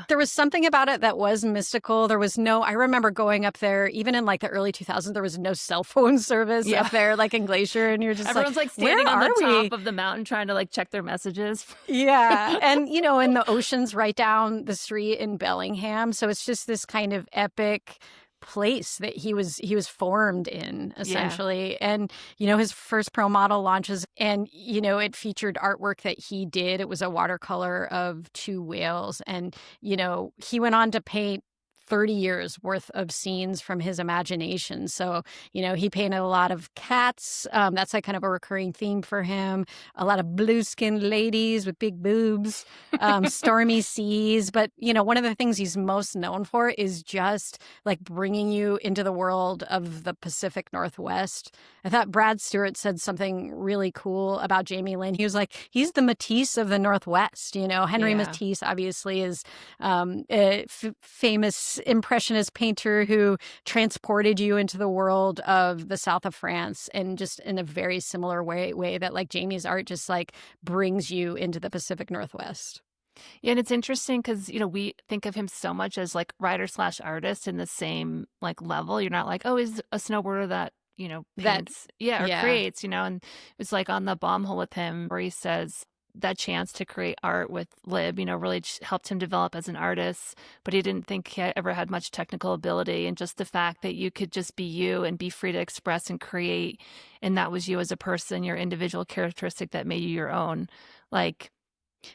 There was something about it that was mystical. I remember going up there, even in like the early 2000s, there was no cell phone service up there, like in Glacier. And you're just everyone's like standing on the top of the mountain trying to like check their messages. Yeah. And, and the ocean's right down the street in Bellingham. So it's just this kind of epic place that he was formed in, essentially. And his first pro model launches, and it featured artwork that he did. It was a watercolor of two whales, and he went on to paint 30 years worth of scenes from his imagination. So, he painted a lot of cats. That's like kind of a recurring theme for him. A lot of blue-skinned ladies with big boobs, stormy seas. But, one of the things he's most known for is just like bringing you into the world of the Pacific Northwest. I thought Brad Stewart said something really cool about Jamie Lynn. He was like, he's the Matisse of the Northwest. Henry Matisse obviously is a famous impressionist painter who transported you into the world of the south of France, and just in a very similar way that like Jamie's art just like brings you into the Pacific Northwest. Yeah, and it's interesting because, we think of him so much as like writer/artist in the same like level. You're not like, oh, he's a snowboarder that, paints, creates, and it's like on the bomb hole with him where he says that chance to create art with Lib, really helped him develop as an artist, but he didn't think he ever had much technical ability. And just the fact that you could just be you and be free to express and create, and that was you as a person, your individual characteristic that made you your own. Like,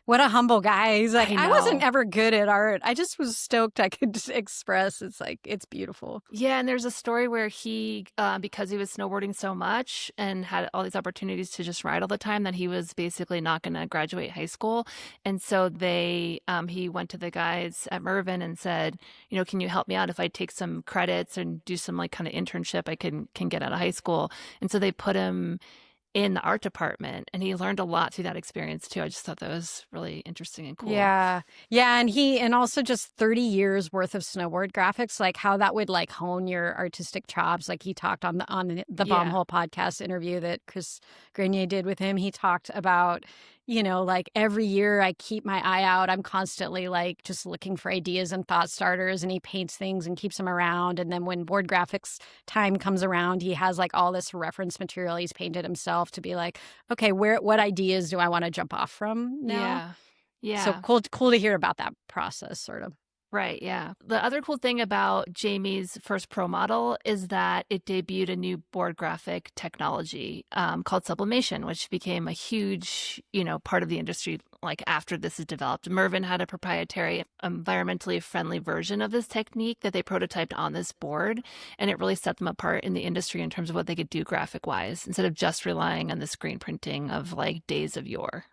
What a humble guy. He's like, I I wasn't know. ever good at art. I just was stoked I could just express. It's like, it's beautiful. Yeah, and there's a story where he, because he was snowboarding so much and had all these opportunities to just ride all the time, that he was basically not going to graduate high school. And so he went to the guys at Mervyn and said, can you help me out if I take some credits and do some like kind of internship I can get out of high school? And so they put him in the art department, and he learned a lot through that experience too. I just thought that was really interesting and cool. Yeah. Yeah. And also just 30 years worth of snowboard graphics, like how that would like hone your artistic chops. Like he talked on the Bomb Hole podcast interview that Chris Grenier did with him. He talked about, like every year I keep my eye out. I'm constantly like just looking for ideas and thought starters, and he paints things and keeps them around. And then when board graphics time comes around, he has like all this reference material he's painted himself to be like, okay, what ideas do I want to jump off from now? Yeah. Yeah. So cool to hear about that process, sort of. Right, yeah. The other cool thing about Jamie's first pro model is that it debuted a new board graphic technology called sublimation, which became a huge, part of the industry like after this is developed. Mervyn had a proprietary, environmentally friendly version of this technique that they prototyped on this board, and it really set them apart in the industry in terms of what they could do graphic-wise, instead of just relying on the screen printing of like days of yore.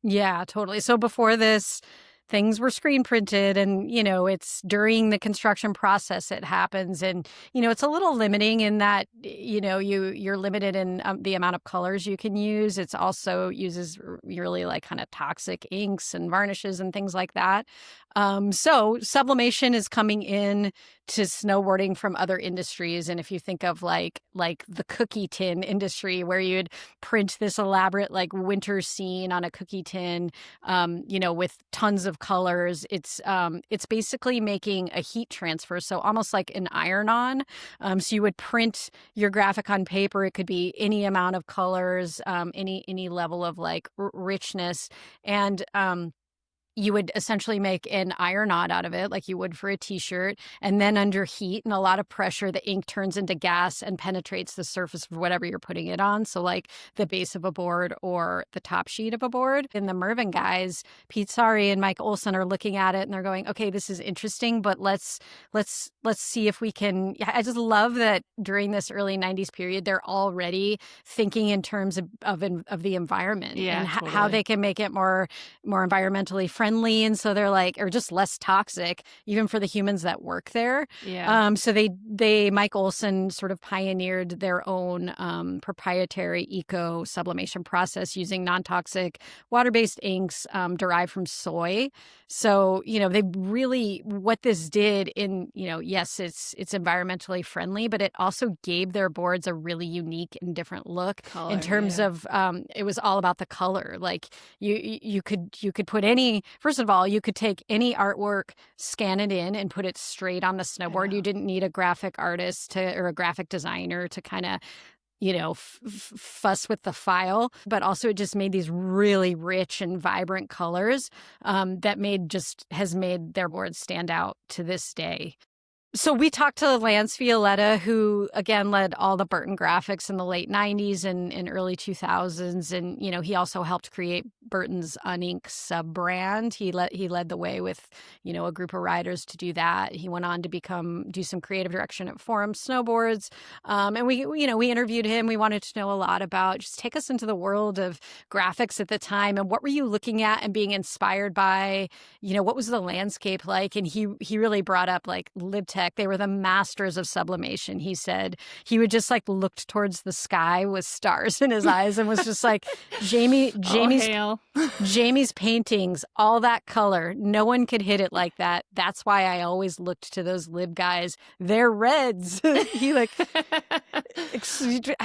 Yeah, totally. So before this, things were screen printed, and it's during the construction process it happens, and it's a little limiting in that you're limited in the amount of colors you can use. It's also uses really like kind of toxic inks and varnishes and things like that. So sublimation is coming in to snowboarding from other industries, and if you think of like the cookie tin industry, where you'd print this elaborate like winter scene on a cookie tin, with tons of colors, it's basically making a heat transfer, so almost like an iron-on. So you would print your graphic on paper. It could be any amount of colors, any level of like richness, and you would essentially make an iron-on out of it like you would for a t-shirt, and then under heat and a lot of pressure, the ink turns into gas and penetrates the surface of whatever you're putting it on, so like the base of a board or the top sheet of a board. And the Mervyn guys, Pete Sari and Mike Olson, are looking at it and they're going, okay, this is interesting, but let's see if we can. I just love that during this early 90s period, they're already thinking in terms of the environment, and totally. how they can make it more environmentally friendly. And so they're like, or just less toxic, even for the humans that work there. Yeah. So Mike Olson sort of pioneered their own proprietary eco sublimation process using non-toxic water-based inks derived from soy. So, they really, what this did in, yes, it's environmentally friendly, but it also gave their boards a really unique and different look in terms of, it was all about the color. Like you could put first of all, you could take any artwork, scan it in, and put it straight on the snowboard. You didn't need a graphic artist or a graphic designer to kind of fuss with the file, but also it just made these really rich and vibrant colors that has made their boards stand out to this day. So we talked to Lance Violetta, who, again, led all the Burton graphics in the late 90s and early 2000s. And, he also helped create Burton's Unink sub-brand. He led the way with, a group of riders to do that. He went on to do some creative direction at Forum Snowboards. And we interviewed him. We wanted to know a lot about, just take us into the world of graphics at the time. And what were you looking at and being inspired by? What was the landscape like? And he really brought up like LibTech. They were the masters of sublimation. He said he would just like looked towards the sky with stars in his eyes and was just like, Jamie's paintings, all that color, no one could hit it like that. That's why I always looked to those lib guys. They're reds. He like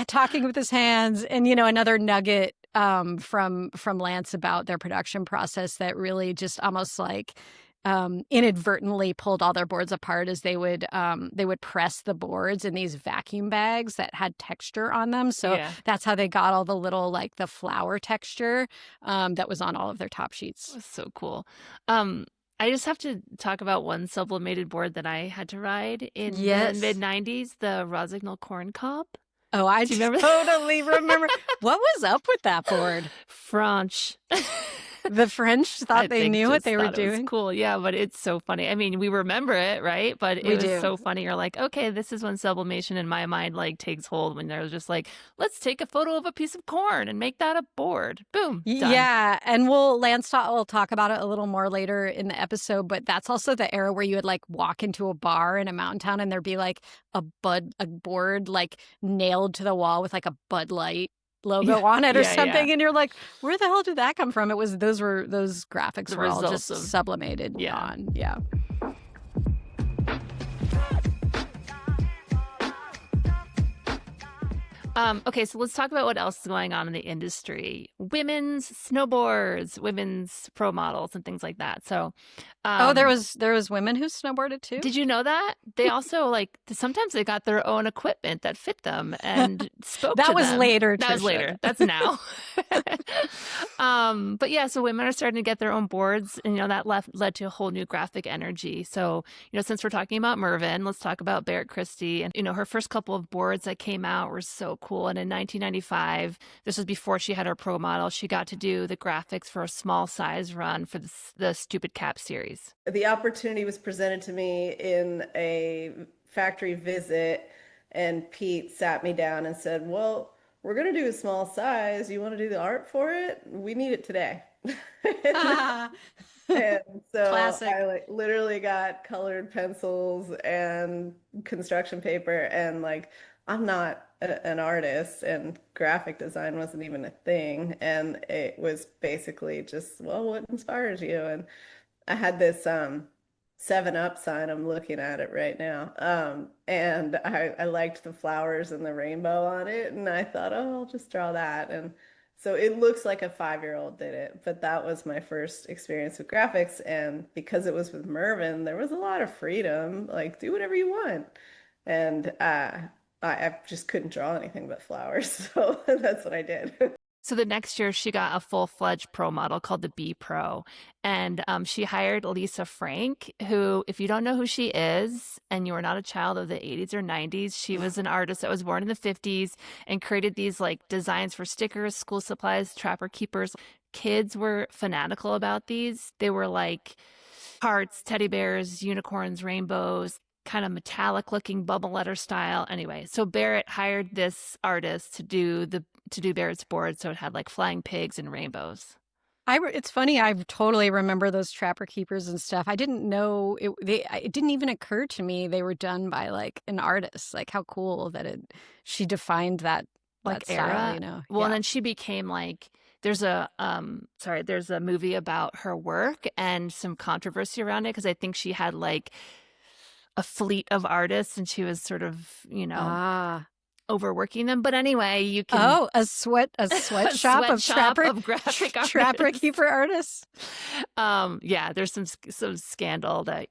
talking with his hands. And another nugget from Lance about their production process that really just almost like inadvertently pulled all their boards apart as they would press the boards in these vacuum bags that had texture on them. So that's how they got all the little like the flower texture that was on all of their top sheets. That's so cool. I just have to talk about one sublimated board that I had to ride in the mid-90s, the Rossignol Corn Cob. Oh, totally remember. What was up with that board? French. The French I thought they think knew what just they were thought it was doing. cool. Yeah, but it's so funny. I mean, we remember it, right? But We it was do. so funny. You're like, okay, this is when sublimation in my mind like takes hold, when they're just like, let's take a photo of a piece of corn and make that a board. Boom, done. Yeah, and Lance will talk about it a little more later in the episode, but that's also the era where you would like walk into a bar in a mountain town and there'd be like a board like nailed to the wall with like a Bud Light logo on it or something, and you're like, where the hell did that come from? It was those graphics The were all results just of- sublimated Yeah. on. Yeah. Okay, so let's talk about what else is going on in the industry. Women's snowboards, women's pro models, and things like that. So, there was women who snowboarded too. did you know that? They also sometimes they got their own equipment that fit them and spoke That to was them. later, That was Tricia. later. That's now. But yeah, so women are starting to get their own boards, and that led to a whole new graphic energy. So, since we're talking about Mervyn, let's talk about Barrett Christy. And her first couple of boards that came out were so cool. And in 1995, this was before she had her pro model, she got to do the graphics for a small size run for the Stupid Cap series. The opportunity was presented to me in a factory visit, and Pete sat me down and said, well, we're going to do a small size. You want to do the art for it? We need it today. And so Classic. I literally got colored pencils and construction paper, and I'm not an artist, and graphic design wasn't even a thing. And it was basically just, well, what inspires you? And I had this 7-Up sign. I'm looking at it right now. And I liked the flowers and the rainbow on it. And I thought, oh, I'll just draw that. And so it looks like a 5-year-old did it. But that was my first experience with graphics. And because it was with Mervyn, there was a lot of freedom. Like, do whatever you want. And I just couldn't draw anything but flowers. So that's what I did. So the next year, she got a full-fledged pro model called the B Pro, and she hired Lisa Frank, who, if you don't know who she is, and you are not a child of the 80s or 90s, she was an artist that was born in the 50s and created these designs for stickers, school supplies, trapper keepers. Kids were fanatical about these. They were like hearts, teddy bears, unicorns, rainbows, kind of metallic looking bubble letter style. Anyway, so Barrett hired this artist to do Barrett's board, so it had flying pigs and rainbows. It's funny. I totally remember those trapper keepers and stuff. I didn't know it didn't even occur to me they were done by an artist. How cool that she defined that era. style, Well, and then she became there's a movie about her work and some controversy around it, because I think she had a fleet of artists and she was sort of overworking them. But anyway, you can a sweatshop of graphic trapper artists. keeper artists. Yeah, there's some scandal that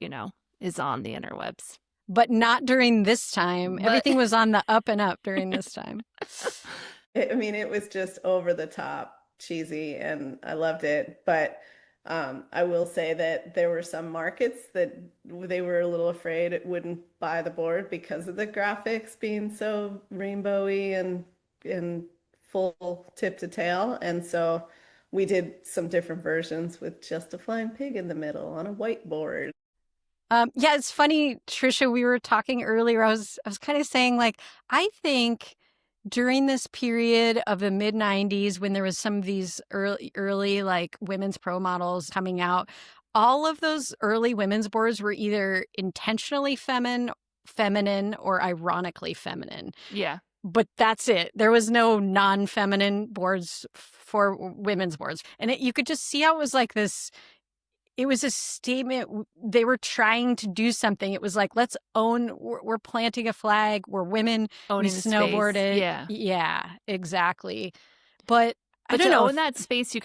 is on the interwebs, but not during this time. Everything was on the up and up during this time. It was just over the top cheesy, and I loved it. But I will say that there were some markets that they were a little afraid it wouldn't buy the board because of the graphics being so rainbowy and full tip to tail. And so we did some different versions with just a flying pig in the middle on a whiteboard. Yeah, it's funny, Tricia, we were talking earlier. I was kind of saying I think during this period of the mid 90s, when there was some of these early women's pro models coming out, all of those early women's boards were either intentionally feminine or ironically feminine. Yeah. But that's it. There was no non-feminine boards for women's boards. And you could just see how it was this. It was a statement. They were trying to do something. It was let's own, we're planting a flag. We're women. Owning we the snowboarded. space. Yeah, exactly. But I But don't know. in that space, it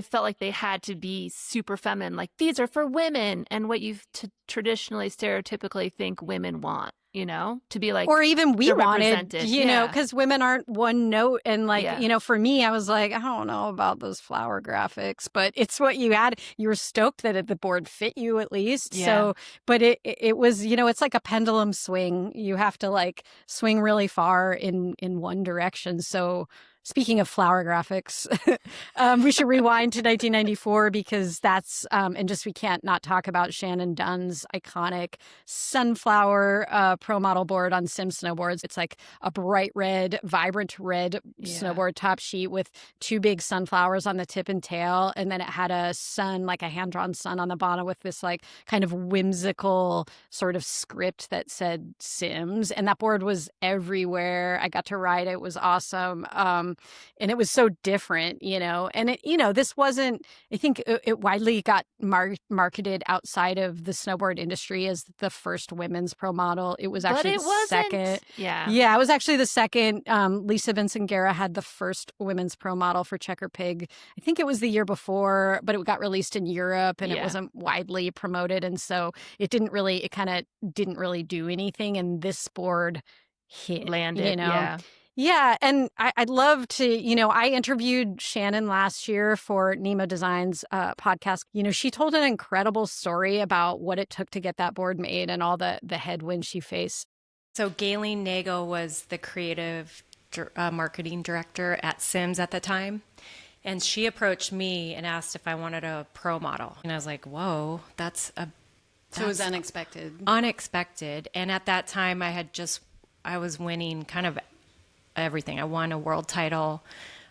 felt like they had to be super feminine. These are for women. And what traditionally, stereotypically think women want, to be like, or even we they're wanted, represented. because women aren't one note. And like, Yeah. for me, I was like, I don't know about those flower graphics, but it's what you had. You were stoked that the board fit you at least. Yeah. So, but it was, it's like a pendulum swing. You have to like swing really far in one direction. So speaking of flower graphics, we should rewind to 1994 because that's, and just we can't not talk about Shannon Dunn's iconic sunflower pro model board on Sim snowboards. It's like a bright red, vibrant red snowboard top sheet with two big sunflowers on the tip and tail. And then it had a sun, like a hand-drawn sun on the bottom with this like kind of whimsical sort of script that said Sims. And that board was everywhere. I got to ride it. It was awesome. And it was so different, and it, this wasn't, I think it widely got marketed outside of the snowboard industry as the first women's pro model. It was actually the second. Yeah. Yeah, it was actually the second. Lisa Vincent Guerra had the first women's pro model for Checker Pig. I think it was the year before, but it got released in Europe and it wasn't widely promoted. And so it kind of didn't really do anything. And this board landed, yeah. Yeah, and I'd love to, I interviewed Shannon last year for Nemo Designs podcast. She told an incredible story about what it took to get that board made and all the headwinds she faced. So Gayleen Nagel was the creative marketing director at Sims at the time. And she approached me and asked if I wanted a pro model. And I was like, whoa, so it was unexpected. Unexpected. And at that time, I was winning kind of everything. I won a world title.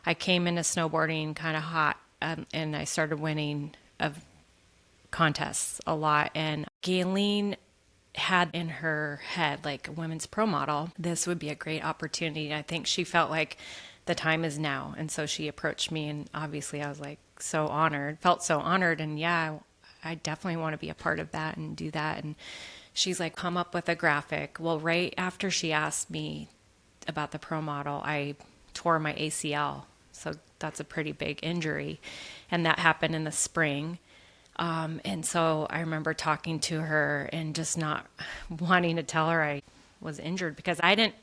I came into snowboarding kind of hot, and I started winning contests a lot. And Gayleen had in her head, like, a women's pro model. This would be a great opportunity. I think she felt like the time is now. And so she approached me, and obviously I was like felt so honored. And yeah, I definitely want to be a part of that and do that. And she's like, come up with a graphic. Well, right after she asked me about the pro model, I tore my ACL. So that's a pretty big injury. And that happened in the spring. And so I remember talking to her and just not wanting to tell her I was injured because I didn't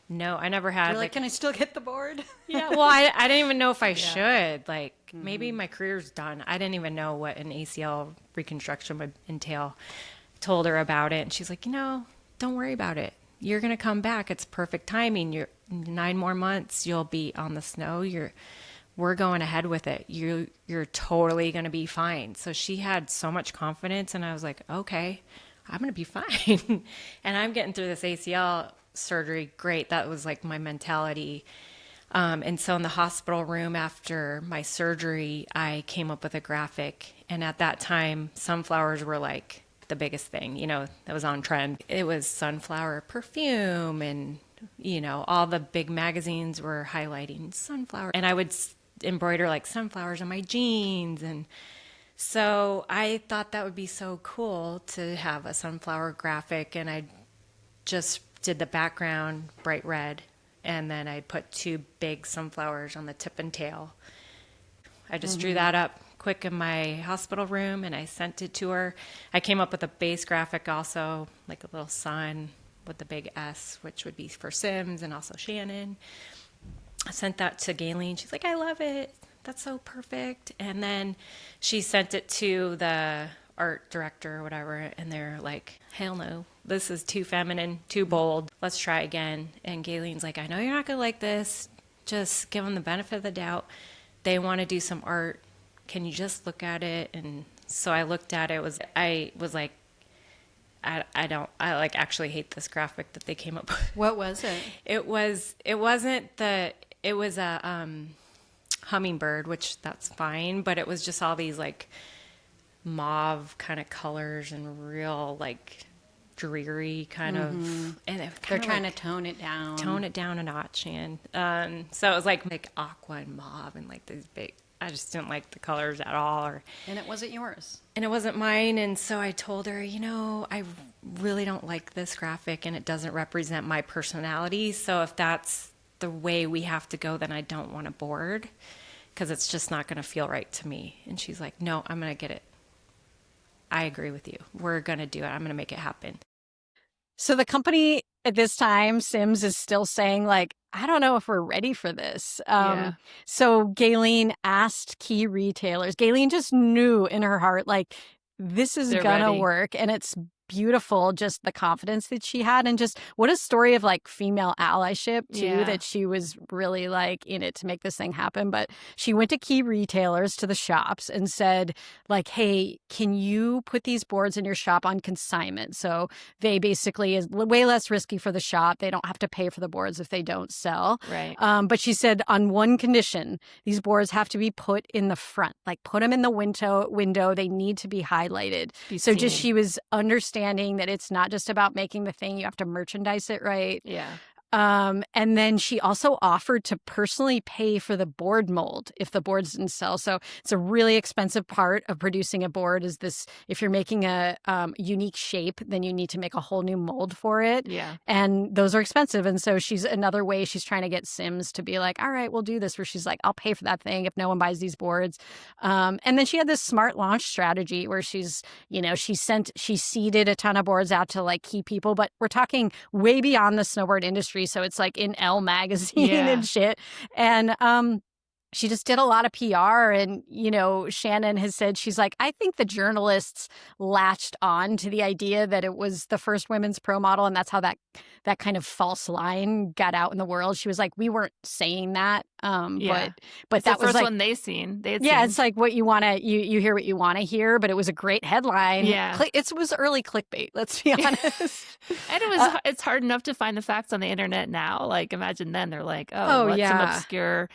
know. I never had. You're like, can I still get the board? Yeah. Well, I didn't even know if I should. Like, maybe my career's done. I didn't even know what an ACL reconstruction would entail. Told her about it, and she's like, don't worry about it. You're going to come back. It's perfect timing. You're 9 more months. You'll be on the snow. We're going ahead with it. You're totally going to be fine. So she had so much confidence, and I was like, okay, I'm going to be fine. And I'm getting through this ACL surgery. Great. That was like my mentality. And so in the hospital room after my surgery, I came up with a graphic. And at that time, sunflowers were like the biggest thing, that was on trend. It was sunflower perfume, and all the big magazines were highlighting sunflower, and I would embroider like sunflowers on my jeans. And so I thought that would be so cool to have a sunflower graphic, and I just did the background bright red, and then I put 2 big sunflowers on the tip and tail. I just drew that up quick in my hospital room, and I sent it to her. I came up with a base graphic also, like a little sun with the big S, which would be for Sims and also Shannon. I sent that to Gayleen. She's like, I love it. That's so perfect. And then she sent it to the art director or whatever, and they're like, hell no, this is too feminine, too bold. Let's try again. And Gayleen's like, I know you're not going to like this. Just give them the benefit of the doubt. They want to do some art. Can you just look at it? And so I looked at it. I was like, I like actually hate this graphic that they came up with. What was it? It was a hummingbird, which that's fine, but it was just all these like mauve kind of colors and real like dreary kind of, and they're trying to tone it down a notch. And so it was like aqua and mauve and like these big, I just didn't like the colors at all. And it wasn't yours. And it wasn't mine. And so I told her, I really don't like this graphic and it doesn't represent my personality. So if that's the way we have to go, then I don't want a board because it's just not going to feel right to me. And she's like, no, I'm going to get it. I agree with you. We're going to do it. I'm going to make it happen. So the company at this time, Sims, is still saying, like, I don't know if we're ready for this. Yeah. So Galen asked key retailers. Galen just knew in her heart, like, this is They're gonna ready. work. And it's beautiful, just the confidence that she had, and just what a story of like female allyship too, Yeah. that she was really like in it to make this thing happen. But she went to key retailers, to the shops, and said, like, hey, can you put these boards in your shop on consignment? So they basically is way less risky for the shop. They don't have to pay for the boards if they don't sell. Right. But she said, on one condition, these boards have to be put in the front, like put them in the window. They need to be highlighted. Be So just seen. she was understanding that it's not just about making the thing, you have to merchandise it right. Yeah. And then she also offered to personally pay for the board mold if the boards didn't sell. So it's a really expensive part of producing a board is this, if you're making a unique shape, then you need to make a whole new mold for it. Yeah. And those are expensive. And so she's another way she's trying to get Sims to be like, all right, we'll do this, where she's like, I'll pay for that thing if no one buys these boards. And then she had this smart launch strategy where she's, you know, she seeded a ton of boards out to like key people, but we're talking way beyond the snowboard industry. So it's like in Elle magazine Yeah. and shit. And she just did a lot of PR. And, you know, Shannon has said, she's like, I think the journalists latched on to the idea that it was the first women's pro model. And that's how that kind of false line got out in the world. She was like, we weren't saying that. Yeah. But It's that the was first like, one they had yeah, seen. it's like what you want to, you hear what you want to hear, but it was a great headline. Yeah. It was early clickbait, let's be honest. And it's hard enough to find the facts on the internet now. Like, imagine then they're like, oh, what, some yeah. obscure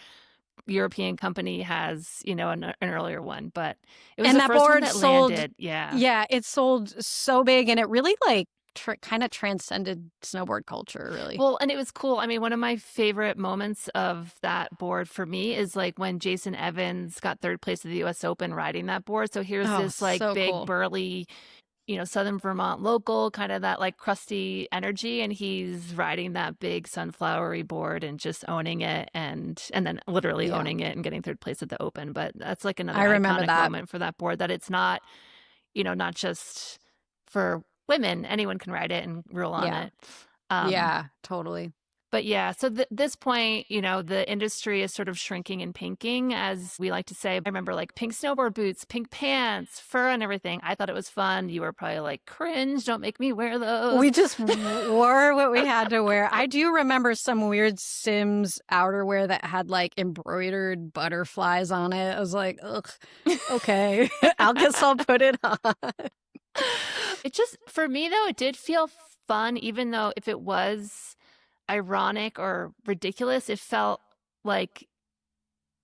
European company has, you know, an earlier one. But it was And the that first one board that sold- landed. Yeah. Yeah, it sold so big, and it really like kind of transcended snowboard culture, really. Well, and it was cool. I mean, one of my favorite moments of that board for me is like when Jason Evans got third place at the US Open riding that board. So here's Oh, this like so big cool. burly, you know, Southern Vermont local, kind of that like crusty energy, and he's riding that big sunflowery board and just owning it, and then literally Yeah. owning it and getting third place at the Open. But that's like another I remember iconic that. moment for that board, that it's not, you know, not just for women. Anyone can ride it and rule on Yeah. it. Yeah, totally. But yeah, so this point, you know, the industry is sort of shrinking and pinking, as we like to say. I remember like pink snowboard boots, pink pants, fur and everything. I thought it was fun. You were probably like, cringe, don't make me wear those. We just wore what we had to wear. I do remember some weird Sims outerwear that had like embroidered butterflies on it. I was like, ugh, okay, I guess I'll put it on. It just, for me though, it did feel fun, even though if it was ironic or ridiculous, it felt like,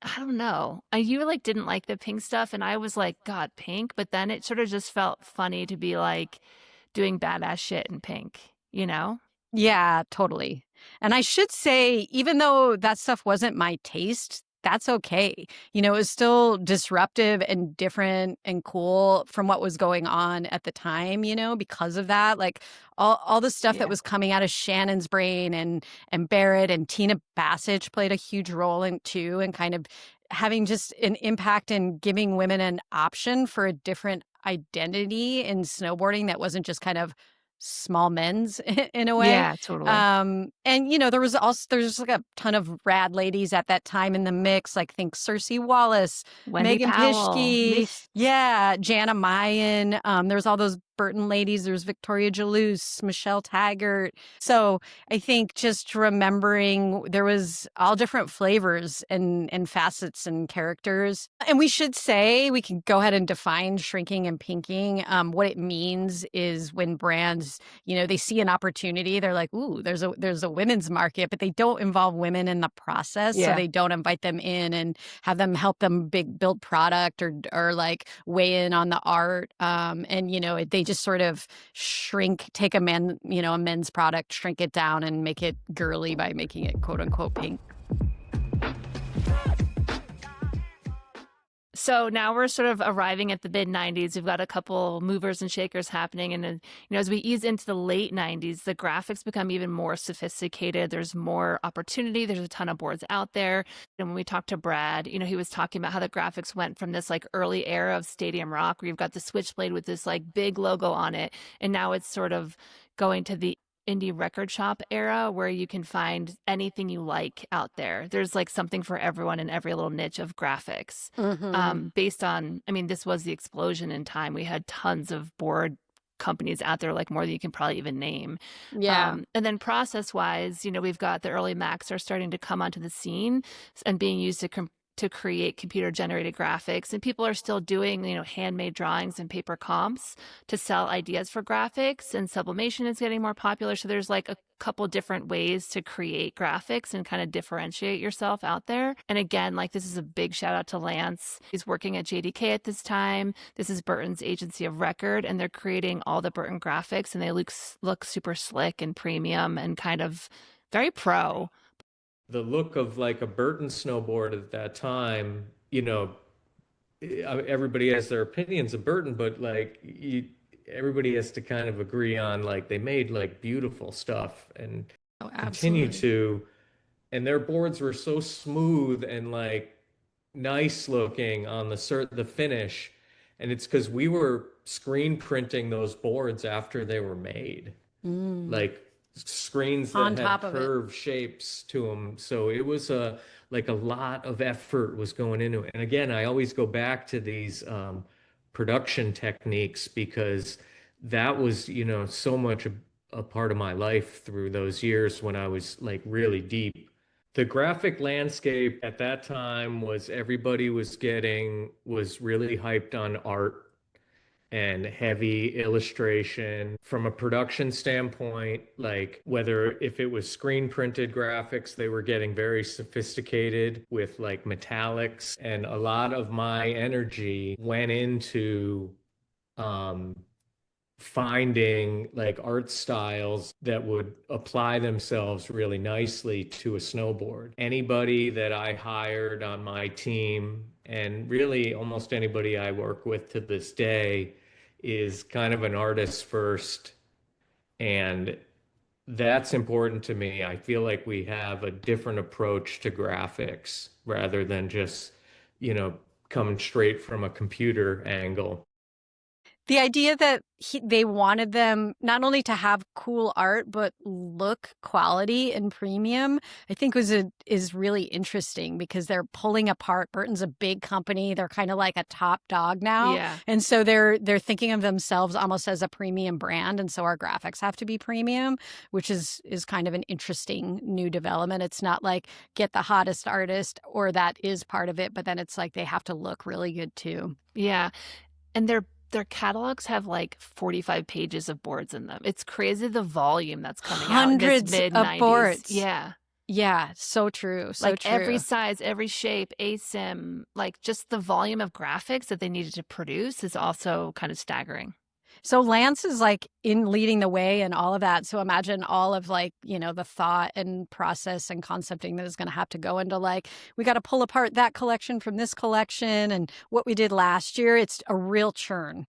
I don't know. You like didn't like the pink stuff, and I was like, God, pink. But then it sort of just felt funny to be like doing badass shit in pink, you know? Yeah, totally. And I should say, even though that stuff wasn't my taste, that's okay. You know, it was still disruptive and different and cool from what was going on at the time, you know, because of that. Like all the stuff Yeah. that was coming out of Shannon's brain and Barrett and Tina Bassich played a huge role in too, and kind of having just an impact in giving women an option for a different identity in snowboarding that wasn't just kind of small men's in a way. Yeah, totally. And you know, there's like a ton of rad ladies at that time in the mix, like think Cersei Wallace, Wendy Megan Powell. Pischke, yeah, Jana Mayen. There's all those Burton ladies. There's Victoria Jalouse, Michelle Taggart. So I think just remembering there was all different flavors and facets and characters. And we should say, we can go ahead and define shrinking and pinking. What it means is when brands, you know, they see an opportunity, they're like, ooh, there's a women's market, but they don't involve women in the process. Yeah. So they don't invite them in and have them help them build product or like weigh in on the art. And, you know, they just sort of take a men's product, shrink it down and make it girly by making it quote unquote pink. So now we're sort of arriving at the mid 90s. We've got a couple movers and shakers happening. And then, as we ease into the late 90s, the graphics become even more sophisticated. There's more opportunity. There's a ton of boards out there. And when we talked to Brad, he was talking about how the graphics went from this like early era of Stadium Rock, where you've got the Switchblade with this like big logo on it. And now it's sort of going to the indie record shop era, where you can find anything you like out there. There's like something for everyone in every little niche of graphics. Based on, this was the explosion in time. We had tons of board companies out there, like more than you can probably even name. Yeah. And then process wise, we've got the early Macs are starting to come onto the scene and being used to create computer generated graphics, and people are still doing handmade drawings and paper comps to sell ideas for graphics, and sublimation is getting more popular. So there's like a couple different ways to create graphics and kind of differentiate yourself out there. And again, like, this is a big shout out to Lance. He's working at JDK at this time. This is Burton's agency of record, and they're creating all the Burton graphics, and they look super slick and premium and kind of very pro. The look of like a Burton snowboard at that time, everybody has their opinions of Burton, but like everybody has to kind of agree on, like, they made like beautiful stuff and continue to, and their boards were so smooth and like nice looking on the finish. And it's because we were screen printing those boards after they were made. Like screens that had curved shapes to them. So it was a lot of effort was going into it. And again, I always go back to these production techniques, because that was, so much a part of my life through those years when I was like really deep. The graphic landscape at that time was, everybody was really hyped on art and heavy illustration. From a production standpoint, like if it was screen printed graphics, they were getting very sophisticated with like metallics, and a lot of my energy went into finding like art styles that would apply themselves really nicely to a snowboard. Anybody that I hired on my team, and really almost anybody I work with to this day, is kind of an artist first. And that's important to me. I feel like we have a different approach to graphics rather than just, coming straight from a computer angle. The idea that they wanted them not only to have cool art, but look quality and premium, I think is really interesting, because they're pulling apart. Burton's a big company. They're kind of like a top dog now. Yeah. And so they're thinking of themselves almost as a premium brand. And so our graphics have to be premium, which is kind of an interesting new development. It's not like get the hottest artist, or that is part of it, but then it's like they have to look really good too. Yeah. And their catalogs have like 45 pages of boards in them. It's crazy the volume that's coming Hundreds out in this mid-90s. of boards. Yeah. Yeah, so true. So like true. Every size, every shape, ASIM, like just the volume of graphics that they needed to produce is also kind of staggering. So Lance is like in leading the way and all of that. So imagine all of like, the thought and process and concepting that is going to have to go into like, we got to pull apart that collection from this collection and what we did last year. It's a real churn.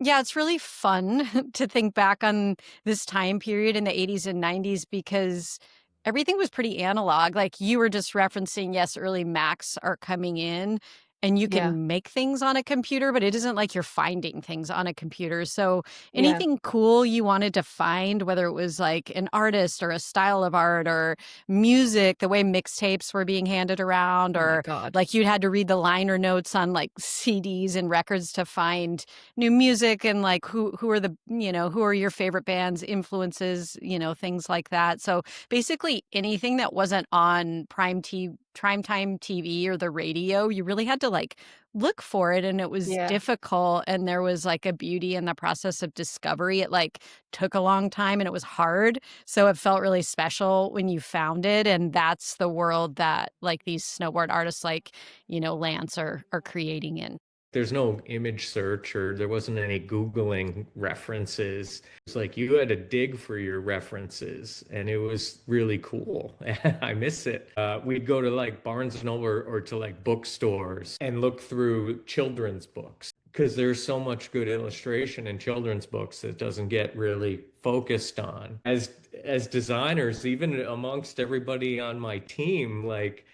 Yeah, it's really fun to think back on this time period in the 80s and 90s, because everything was pretty analog. Like you were just referencing, yes, early Macs are coming in. And you can make things on a computer, but it isn't like you're finding things on a computer. So anything cool you wanted to find, whether it was like an artist or a style of art or music, the way mixtapes were being handed around, or like you'd had to read the liner notes on like CDs and records to find new music, and like who are the, who are your favorite bands, influences, things like that. So basically anything that wasn't on primetime TV or the radio, you really had to like look for it, and it was difficult, and there was like a beauty in the process of discovery. It like took a long time and it was hard, so it felt really special when you found it. And that's the world that like these snowboard artists like Lance are creating in. There's no image search or there wasn't any Googling references. It's like you had to dig for your references, and it was really cool. I miss it. We'd go to like Barnes and Noble or to like bookstores and look through children's books because there's so much good illustration in children's books that doesn't get really focused on. As designers, even amongst everybody on my team, like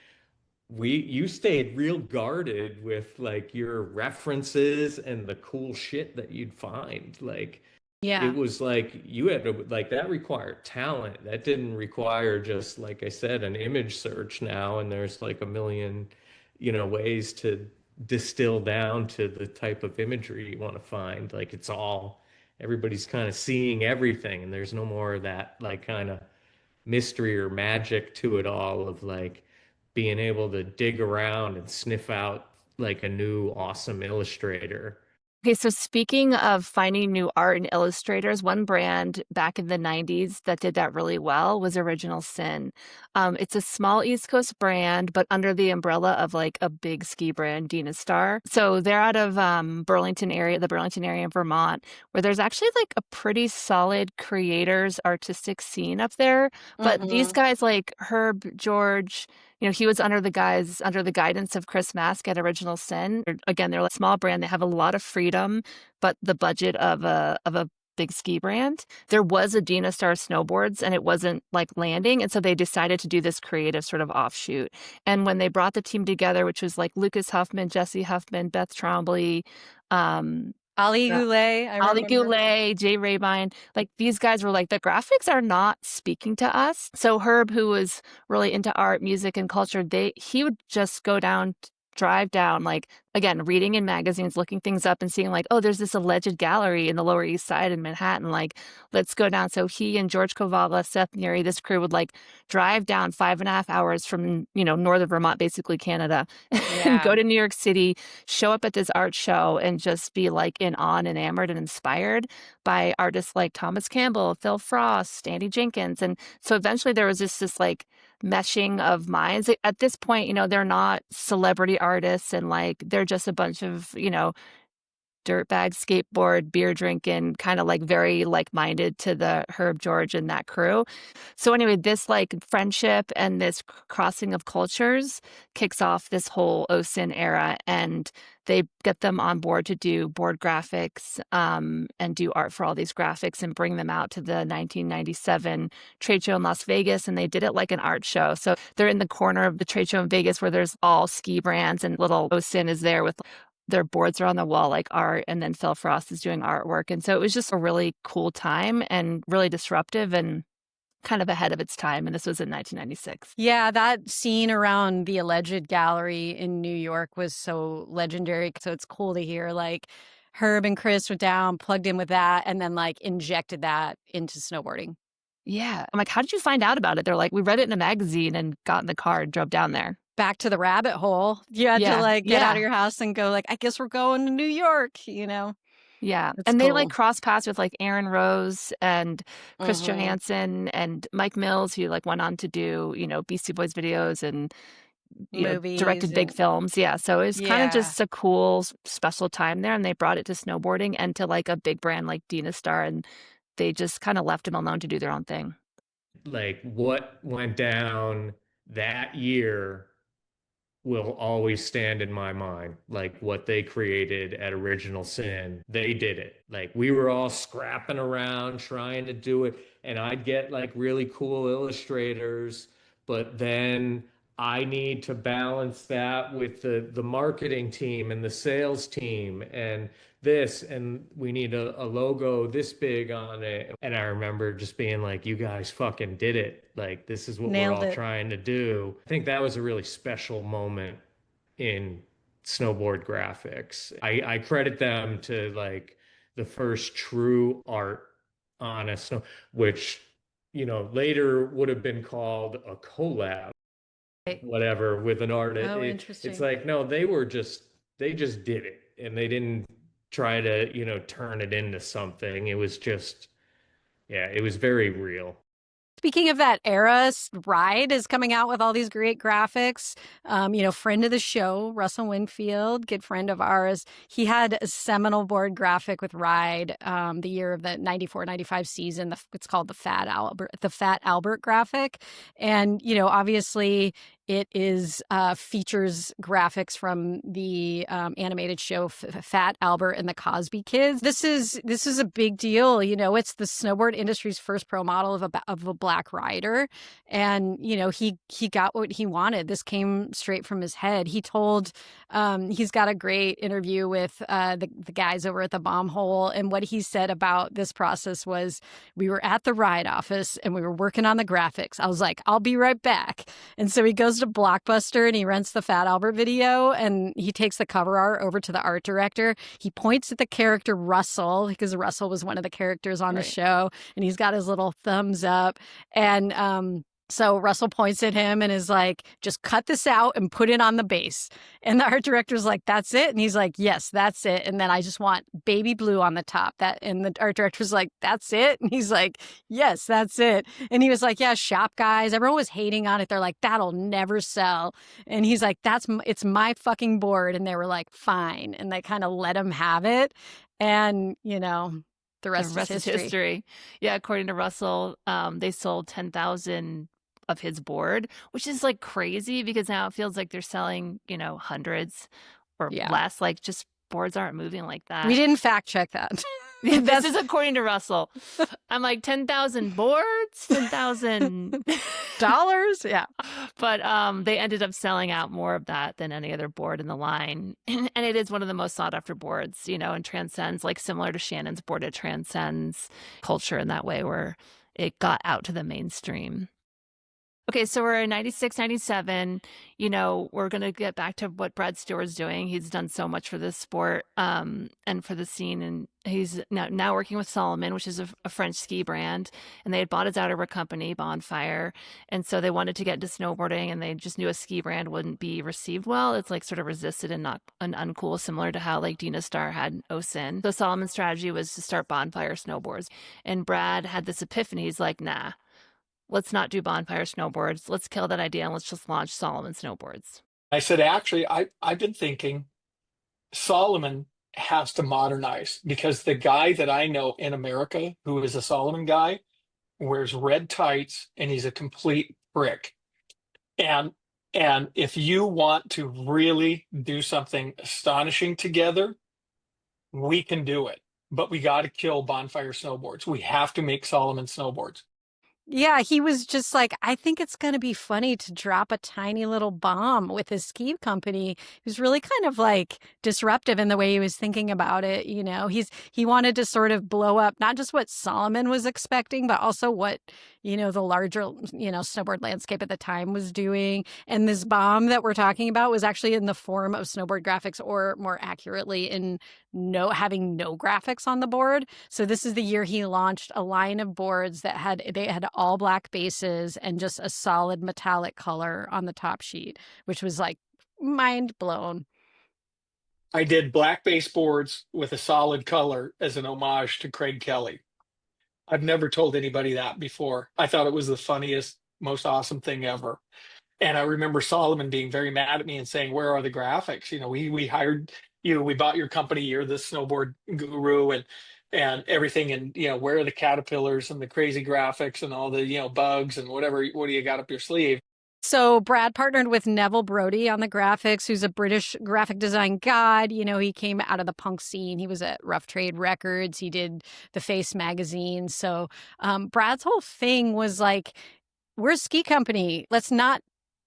you stayed real guarded with like your references and the cool shit that you'd find. Like Yeah. it was like you had to like that required talent. That didn't require just like I said, an image search now, and there's like a million, ways to distill down to the type of imagery you want to find. Like it's all everybody's kind of seeing everything, and there's no more of that like kind of mystery or magic to it all of like being able to dig around and sniff out like a new awesome illustrator. Okay, so speaking of finding new art and illustrators, one brand back in the 90s that did that really well was Original Sin. It's a small East Coast brand, but under the umbrella of like a big ski brand, Dina Star. So they're out of the Burlington area in Vermont, where there's actually like a pretty solid creators artistic scene up there. But these guys like Herb, George, he was under the guidance of Chris Mask at Original Sin. Again, they're like a small brand. They have a lot of freedom, but the budget of a big ski brand. There was a Dina Star Snowboards and it wasn't like landing. And so they decided to do this creative sort of offshoot. And when they brought the team together, which was like Lucas Huffman, Jesse Huffman, Beth Trombley, Ali Goulet, Ali Goulet, Jay Rabine, like these guys were like, the graphics are not speaking to us. So Herb, who was really into art, music, and culture, he would just drive down, like, again, reading in magazines, looking things up and seeing like, oh, there's this alleged gallery in the Lower East Side in Manhattan. Like, let's go down. So he and George Kovala, Seth Neary, this crew would like drive down 5.5 hours from, northern Vermont, basically Canada, and go to New York City, show up at this art show and just be like in awe and enamored and inspired by artists like Thomas Campbell, Phil Frost, Andy Jenkins. And so eventually there was just this like meshing of minds. At this point, they're not celebrity artists and like they're just a bunch of, dirtbag skateboard, beer drinking, kind of like very like-minded to the Herb, George and that crew. So anyway, this like friendship and this crossing of cultures kicks off this whole OSIN era, and they get them on board to do board graphics and do art for all these graphics and bring them out to the 1997 trade show in Las Vegas. And they did it like an art show. So they're in the corner of the trade show in Vegas where there's all ski brands, and little OSIN is there with their boards are on the wall like art, and then Phil Frost is doing artwork. And so it was just a really cool time and really disruptive and kind of ahead of its time. And this was in 1996. Yeah, that scene around the alleged gallery in New York was so legendary. So it's cool to hear like Herb and Chris were down, plugged in with that, and then like injected that into snowboarding. Yeah. I'm like, how did you find out about it? They're like, we read it in a magazine and got in the car and drove down there. Back to the rabbit hole. You had to like get out of your house and go like, I guess we're going to New York, Yeah. That's and cool. They like cross paths with like Aaron Rose and Chris Johansson and Mike Mills, who like went on to do, Beastie Boys videos and movies, directed big films. Yeah. So it was kind of just a cool, special time there. And they brought it to snowboarding and to like a big brand like Dina Star. And they just kind of left them alone to do their own thing. Like what went down that year will always stand in my mind. Like what they created at Original Sin, they did it. Like we were all scrapping around trying to do it, and I'd get like really cool illustrators, but then I need to balance that with the marketing team and the sales team and this, and we need a logo this big on it. And I remember just being like, you guys fucking did it. Like, this is what Nailed we're all it. trying to do. I think that was a really special moment in snowboard graphics. I credit them to like the first true art on a snow, which, later would have been called a collab, whatever, with an artist. Oh, interesting. It's like, no, they just did it, and they didn't try to, turn it into something. It was just, it was very real. Speaking of that era, Ride is coming out with all these great graphics. Friend of the show, Russell Winfield, good friend of ours. He had a seminal board graphic with Ride the year of the 94-95 season. It's called the Fat Albert graphic. And, obviously it is features graphics from the animated show Fat Albert and the Cosby Kids. This is a big deal. It's the snowboard industry's first pro model of a black rider, and he got what he wanted. This came straight from his head. He told he's got a great interview with the guys over at the Bomb Hole, and what he said about this process was, we were at the ride office and we were working on the graphics. I was like, I'll be right back. And so he goes to Blockbuster and he rents the Fat Albert video, and he takes the cover art over to the art director. He points at the character Russell, because Russell was one of the characters on the show, and he's got his little thumbs up. And so Russell points at him and is like, just cut this out and put it on the base. And the art director's like, that's it? And he's like, yes, that's it. And then I just want baby blue on the top. And the art director's like, that's it? And he's like, yes, that's it. And he was like, yeah, shop guys, everyone was hating on it. They're like, that'll never sell. And he's like, it's my fucking board. And they were like, fine. And they kind of let him have it. And, the rest is history. Yeah, according to Russell, they sold 10,000 of his board, which is like crazy, because now it feels like they're selling, hundreds or less. Like, just boards aren't moving like that. We didn't fact check that. This is according to Russell. I'm like, 10,000 boards, $10,000. Yeah. But they ended up selling out more of that than any other board in the line. And it is one of the most sought after boards, and transcends, like similar to Shannon's board, it transcends culture in that way, where it got out to the mainstream. Okay, so we're in 96, 97. We're going to get back to what Brad Steward's doing. He's done so much for this sport and for the scene. And he's now working with Salomon, which is a French ski brand. And they had bought his outerwear company, Bonfire. And so they wanted to get into snowboarding, and they just knew a ski brand wouldn't be received well. It's like sort of resisted and not uncool, similar to how like Dina Star had Osin. So Salomon's strategy was to start Bonfire snowboards. And Brad had this epiphany. He's like, nah. Let's not do Bonfire snowboards. Let's kill that idea and let's just launch Salomon snowboards. I said, actually, I've been thinking Salomon has to modernize, because the guy that I know in America who is a Salomon guy wears red tights and he's a complete prick. And if you want to really do something astonishing together, we can do it. But we got to kill Bonfire snowboards. We have to make Salomon snowboards. Yeah, he was just like, I think it's going to be funny to drop a tiny little bomb with his ski company. He was really kind of like disruptive in the way he was thinking about it. He wanted to sort of blow up not just what Salomon was expecting, but also what, the larger, snowboard landscape at the time was doing. And this bomb that we're talking about was actually in the form of snowboard graphics, or more accurately in having no graphics on the board. So this is the year he launched a line of boards that had all black bases and just a solid metallic color on the top sheet, which was like mind blown. I did black baseboards with a solid color as an homage to Craig Kelly. I've never told anybody that before. I thought it was the funniest, most awesome thing ever. And I remember Salomon being very mad at me and saying, where are the graphics? We hired you, we bought your company, you're the snowboard guru and everything. And, where are the caterpillars and the crazy graphics and all the, bugs and what do you got up your sleeve? So Brad partnered with Neville Brody on the graphics, who's a British graphic design god. He came out of the punk scene. He was at Rough Trade Records. He did The Face magazine. So Brad's whole thing was like, we're a ski company. Let's not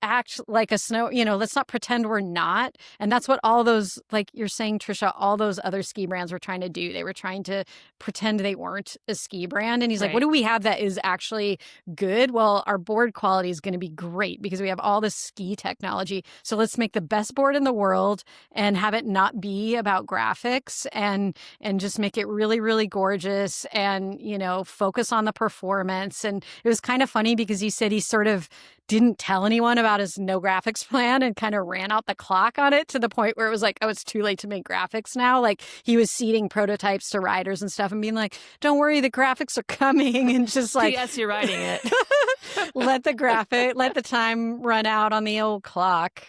act like a let's not pretend we're not. And that's what all those, like you're saying, Tricia, all those other ski brands were trying to do. They were trying to pretend they weren't a ski brand. And he's like, what do we have that is actually good? Well, our board quality is going to be great because we have all this ski technology. So let's make the best board in the world and have it not be about graphics and just make it really, really gorgeous and, focus on the performance. And it was kind of funny because he said he sort of didn't tell anyone about his no graphics plan and kind of ran out the clock on it to the point where it was like, oh, it's too late to make graphics now. Like he was seeding prototypes to writers and stuff and being like, don't worry, the graphics are coming. And just like, P.S. You're writing it. let the time run out on the old clock.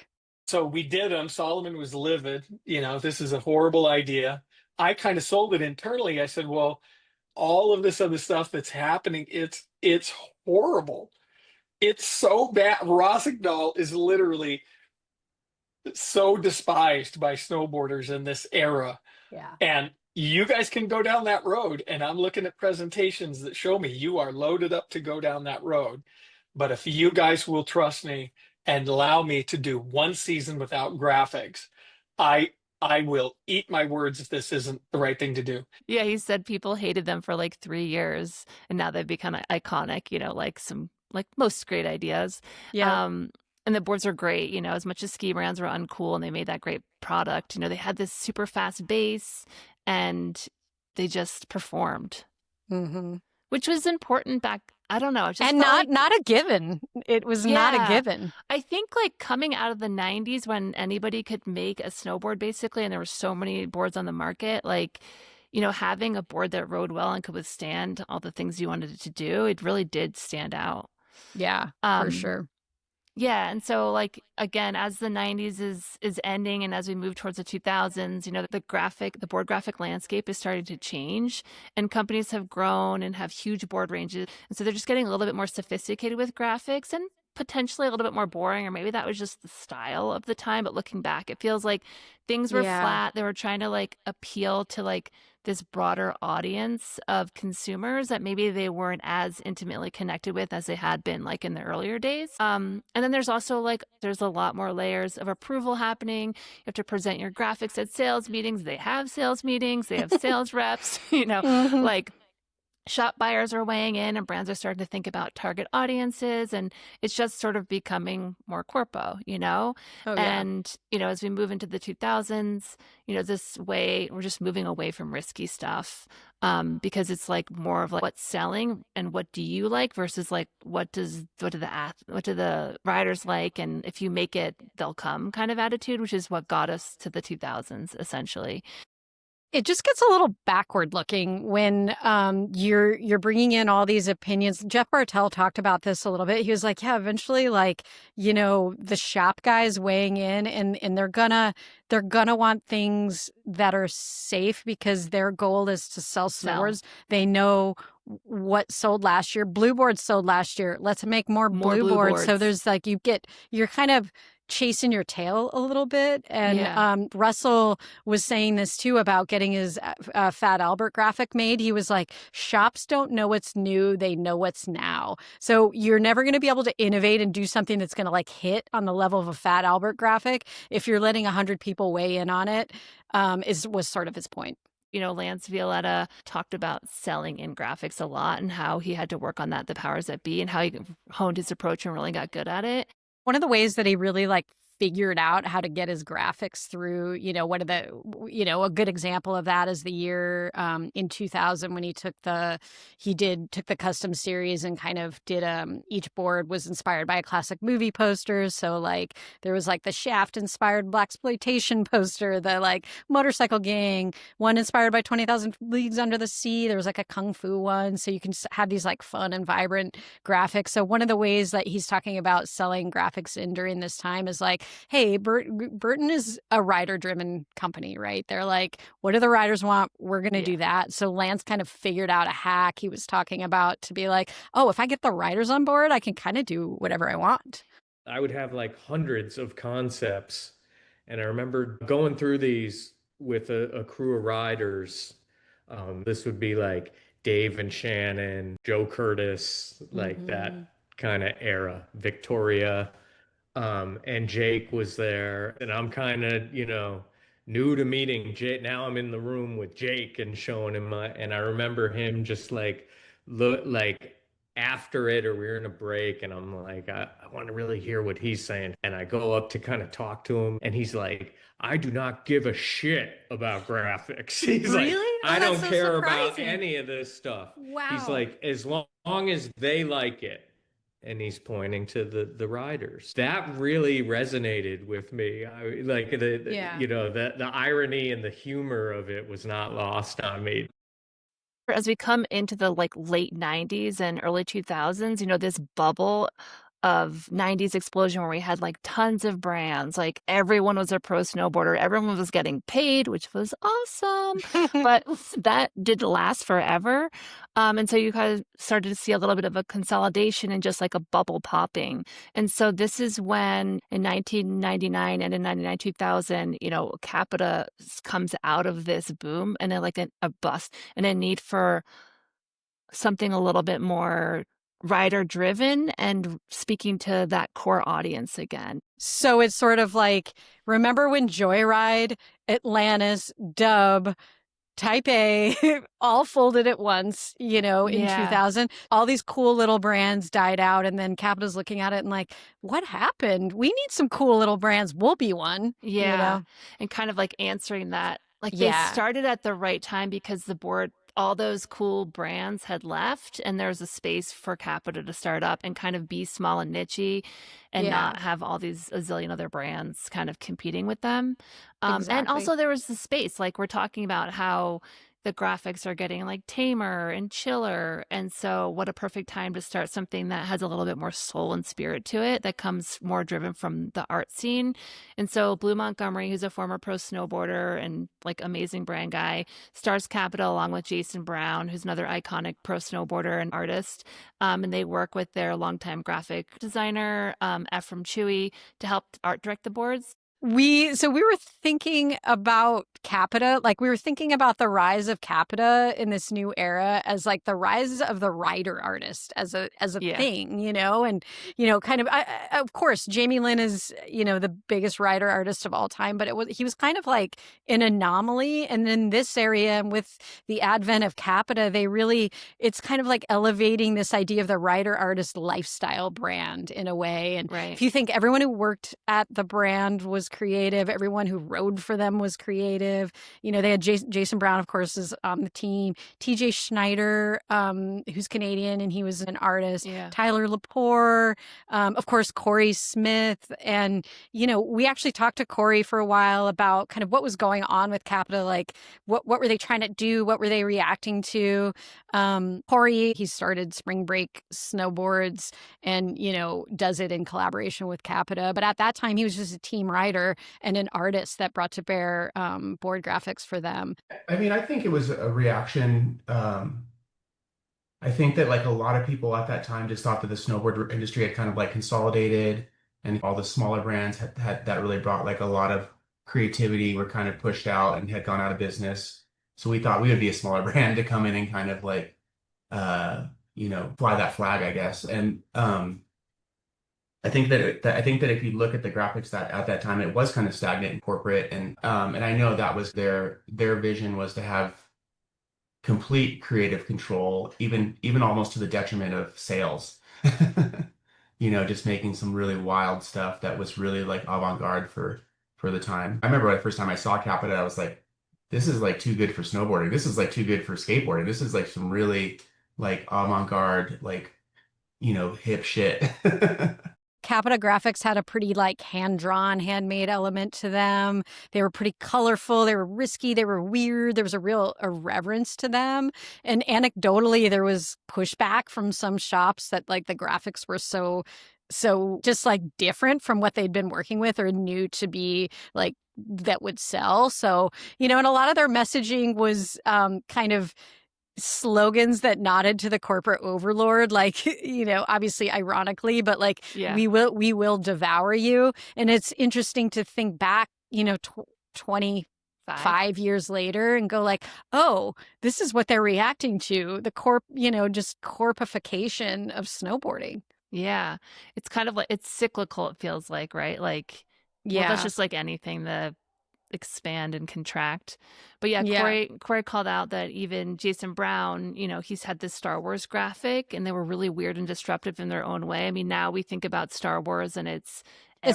So we did them. Solomon was livid. This is a horrible idea. I kind of sold it internally. I said, well, all of this other stuff that's happening, it's horrible. It's so bad. Rosignol is literally so despised by snowboarders in this era. Yeah. And you guys can go down that road. And I'm looking at presentations that show me you are loaded up to go down that road. But if you guys will trust me and allow me to do one season without graphics, I will eat my words if this isn't the right thing to do. Yeah, he said people hated them for like 3 years, and now they've become iconic, like most great ideas. Yeah. And the boards are great, as much as ski brands were uncool and they made that great product, they had this super fast base and they just performed, which was important back. I don't know. It just and felt not a given. It was not a given. I think like coming out of the 90s when anybody could make a snowboard basically, and there were so many boards on the market, like, having a board that rode well and could withstand all the things you wanted it to do, it really did stand out. Yeah, for sure. Yeah, and so like again, as the 90s is ending and as we move towards the 2000s, the board graphic landscape is starting to change, and companies have grown and have huge board ranges, and so they're just getting a little bit more sophisticated with graphics and potentially a little bit more boring, or maybe that was just the style of the time. But looking back, it feels like things were flat. They were trying to like appeal to like this broader audience of consumers that maybe they weren't as intimately connected with as they had been like in the earlier days. And then there's also like, there's a lot more layers of approval happening. You have to present your graphics at sales meetings. They have sales meetings. They have sales reps, like shop buyers are weighing in and brands are starting to think about target audiences, and it's just sort of becoming more corpo, And, as we move into the 2000s, this way we're just moving away from risky stuff, because it's like more of like what's selling and what do you like versus like what do the riders like, and if you make it, they'll come kind of attitude, which is what got us to the 2000s essentially. It just gets a little backward looking when you're bringing in all these opinions. Jeff Bartell talked about this a little bit. He was like, yeah, eventually, like, the shop guys weighing in and they're gonna want things that are safe because their goal is to sell snowboards. They know what sold last year. Blue boards sold last year. Let's make more blue boards. So there's like, you're kind of chasing your tail a little bit. And Russell was saying this too about getting his Fat Albert graphic made. He was like, shops don't know what's new. They know what's now. So you're never going to be able to innovate and do something that's going to like hit on the level of a Fat Albert graphic if you're letting 100 people weigh in on it, was sort of his point. Lance Violetta talked about selling in graphics a lot and how he had to work on that, the powers that be, and how he honed his approach and really got good at it. One of the ways that he really like figured out how to get his graphics through, a good example of that is the year in 2000 when he took the custom series and kind of did each board was inspired by a classic movie poster. So like there was like the Shaft inspired blaxploitation poster, the like Motorcycle Gang one inspired by 20,000 Leagues Under the Sea. There was like a Kung Fu one, so you can have these like fun and vibrant graphics. So one of the ways that he's talking about selling graphics in during this time is like, hey, Burton is a rider-driven company, right? They're like, what do the riders want? We're going to do that. So Lance kind of figured out a hack he was talking about to be like, oh, if I get the riders on board, I can kind of do whatever I want. I would have like hundreds of concepts. And I remember going through these with a crew of riders. This would be like Dave and Shannon, Joe Curtis, like that kind of era, Victoria. And Jake was there, and I'm kind of, new to meeting Jake. Now I'm in the room with Jake and showing him and I remember him just like look like after it, or we were in a break, and I'm like, I want to really hear what he's saying. And I go up to kind of talk to him, and he's like, I do not give a shit about graphics. He's Really? like, Oh, I don't that's so care about surprising. any of this stuff. Wow. He's like, as long as they like it, and he's pointing to the riders. That really resonated with me. Like the irony and the humor of it was not lost on me. As we come into the like late 90s and early 2000s, this bubble of 90s explosion where we had like tons of brands, like everyone was a pro snowboarder, everyone was getting paid, which was awesome, but that didn't last forever. And so you kind of started to see a little bit of a consolidation and just like a bubble popping. And so this is when in 1999 and in 99, 2000, Capita comes out of this boom and then like a bust and a need for something a little bit more rider driven and speaking to that core audience again. So it's sort of like, remember when Joyride, Atlantis, Dub, Type A all folded at once, in 2000? All these cool little brands died out, and then Capita's looking at it and like, what happened? We need some cool little brands. We'll be one. Yeah. And kind of like answering that. Like they started at the right time because the board, all those cool brands had left and there was a space for Capita to start up and kind of be small and nichey and not have all these a zillion other brands kind of competing with them. And also there was the space, like we're talking about how the graphics are getting like tamer and chiller. And so what a perfect time to start something that has a little bit more soul and spirit to it, that comes more driven from the art scene. And so Blue Montgomery, who's a former pro snowboarder and like amazing brand guy, starts Capita along with Jason Brown, who's another iconic pro snowboarder and artist. And they work with their longtime graphic designer, Ephraim Chewy, to help art direct the boards. We were thinking about Capita, like we were thinking about the rise of Capita in this new era as like the rise of the rider artist as a thing, and kind of of course Jamie Lynn is the biggest rider artist of all time, but he was kind of like an anomaly, and in this area with the advent of Capita, it's kind of like elevating this idea of the rider artist lifestyle brand in a way. And if you think everyone who worked at the brand was creative, everyone who rode for them was creative. They had Jason Brown, of course, is on the team. TJ Schneider, who's Canadian, and he was an artist. Tyler Lepore, of course, Corey Smith. And, we actually talked to Corey for a while about kind of what was going on with Capita. Like, what were they trying to do? What were they reacting to? Corey, he started Spring Break Snowboards and, does it in collaboration with Capita. But at that time, he was just a team rider and an artist that brought to bear board graphics for them. I mean, I think it was a reaction. I think that like a lot of people at that time just thought that the snowboard industry had kind of like consolidated, and all the smaller brands had that really brought like a lot of creativity were kind of pushed out and had gone out of business. So we thought we would be a smaller brand to come in and kind of like, fly that flag, I guess. And I think that if you look at the graphics that at that time, it was kind of stagnant and corporate, and I know that was their vision was to have complete creative control, even almost to the detriment of sales. Just making some really wild stuff that was really like avant-garde for the time. I remember the first time I saw Capita, I was like, this is like too good for snowboarding. This is like too good for skateboarding. This is like some really like avant-garde, like, hip shit. Capita graphics had a pretty like hand-drawn, handmade element to them. They were pretty colorful. They were risky. They were weird. There was a real irreverence to them. And anecdotally, there was pushback from some shops that like the graphics were so just like different from what they'd been working with or knew to be like that would sell. So, and a lot of their messaging was kind of slogans that nodded to the corporate overlord, like, obviously ironically, but like, we will devour you. And it's interesting to think back, 25 years later and go like, oh, this is what they're reacting to, the just corpification of snowboarding. Yeah. It's kind of like, it's cyclical, it feels like, right? Like, that's just like anything, the expand and contract. But Corey called out that even Jason Brown, he's had this Star Wars graphic and they were really weird and disruptive in their own way. I mean, now we think about Star Wars and it's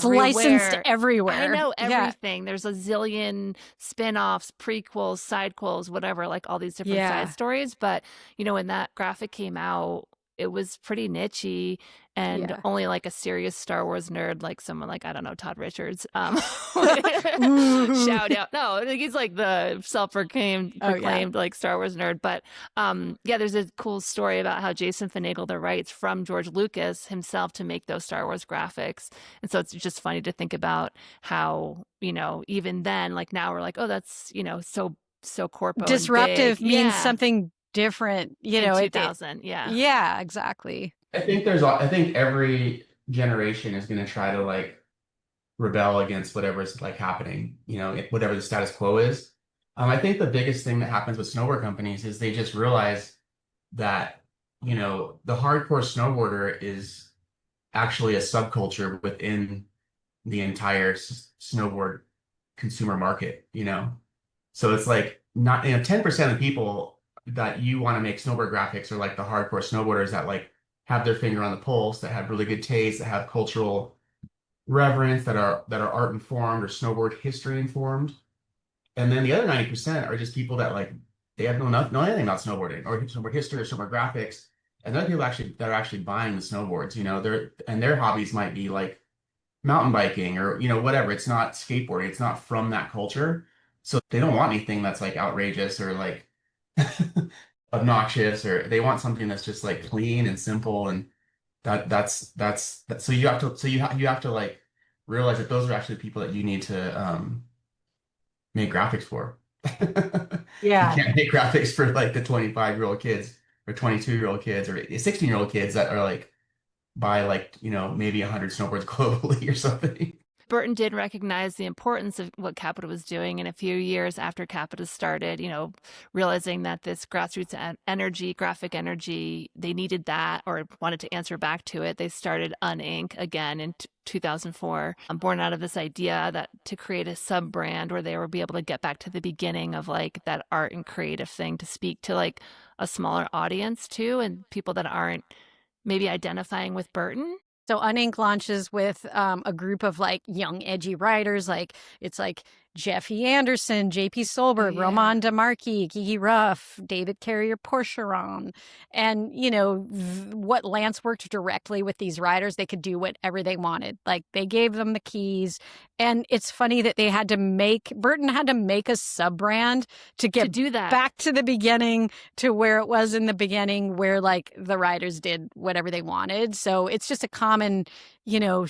licensed everywhere. I know everything. There's a zillion spin-offs, prequels, sidequels, whatever, like all these different side stories. But, when that graphic came out, it was pretty nichey and Yeah. only like a serious Star Wars nerd, like someone like, I don't know, Todd Richards. Ooh. Shout out. No, I think he's like the self-proclaimed Oh, yeah. like Star Wars nerd. But yeah, there's a cool story about how Jason finagled the rights from George Lucas himself to make those Star Wars graphics. And so it's just funny to think about how, you know, even then, like now we're like, oh, that's, you know, so corpo Disruptive and big. means Yeah. something different, you In know. 2000, yeah. Yeah, exactly. I think every generation is going to try to like rebel against whatever's like happening, you know, whatever the status quo is. I think the biggest thing that happens with snowboard companies is they just realize that, you know, the hardcore snowboarder is actually a subculture within the entire snowboard consumer market, you know? So it's like not, you know, 10% of the people that you want to make snowboard graphics are like the hardcore snowboarders that like have their finger on the pulse, that have really good taste, that have cultural reverence, that are art informed or snowboard history informed. And then the other 90% are just people that like they have know anything about snowboarding or snowboard history or snowboard graphics. And they're people that are actually buying the snowboards, you know, their hobbies might be like mountain biking or, you know, whatever. It's not skateboarding, it's not from that culture. So they don't want anything that's like outrageous or like obnoxious, or they want something that's just like clean and simple. And that's so you have to like realize that those are actually the people that you need to make graphics for. Yeah. You can't make graphics for like the 25-year-old kids or 22-year-old kids or 16-year-old kids that are like buy like, you know, maybe 100 snowboards globally or something. Burton did recognize the importance of what Capita was doing. And a few years after Capita started, you know, realizing that this grassroots energy, graphic energy, they needed that or wanted to answer back to it. They started Unink again in 2004, born out of this idea that to create a sub brand where they would be able to get back to the beginning of like that art and creative thing to speak to like a smaller audience too, and people that aren't maybe identifying with Burton. So Unink launches with a group of like young, edgy writers. Like it's like Jeffy Anderson, J.P. Solberg, Roman DeMarchi, Kiki Ruff, David Carrier Porcheron. And, you know, what Lance worked directly with these writers, they could do whatever they wanted. Like they gave them the keys. And it's funny that Burton had to make a sub brand to do that back to the beginning, to where it was in the beginning, where like the writers did whatever they wanted. So it's just a common, you know,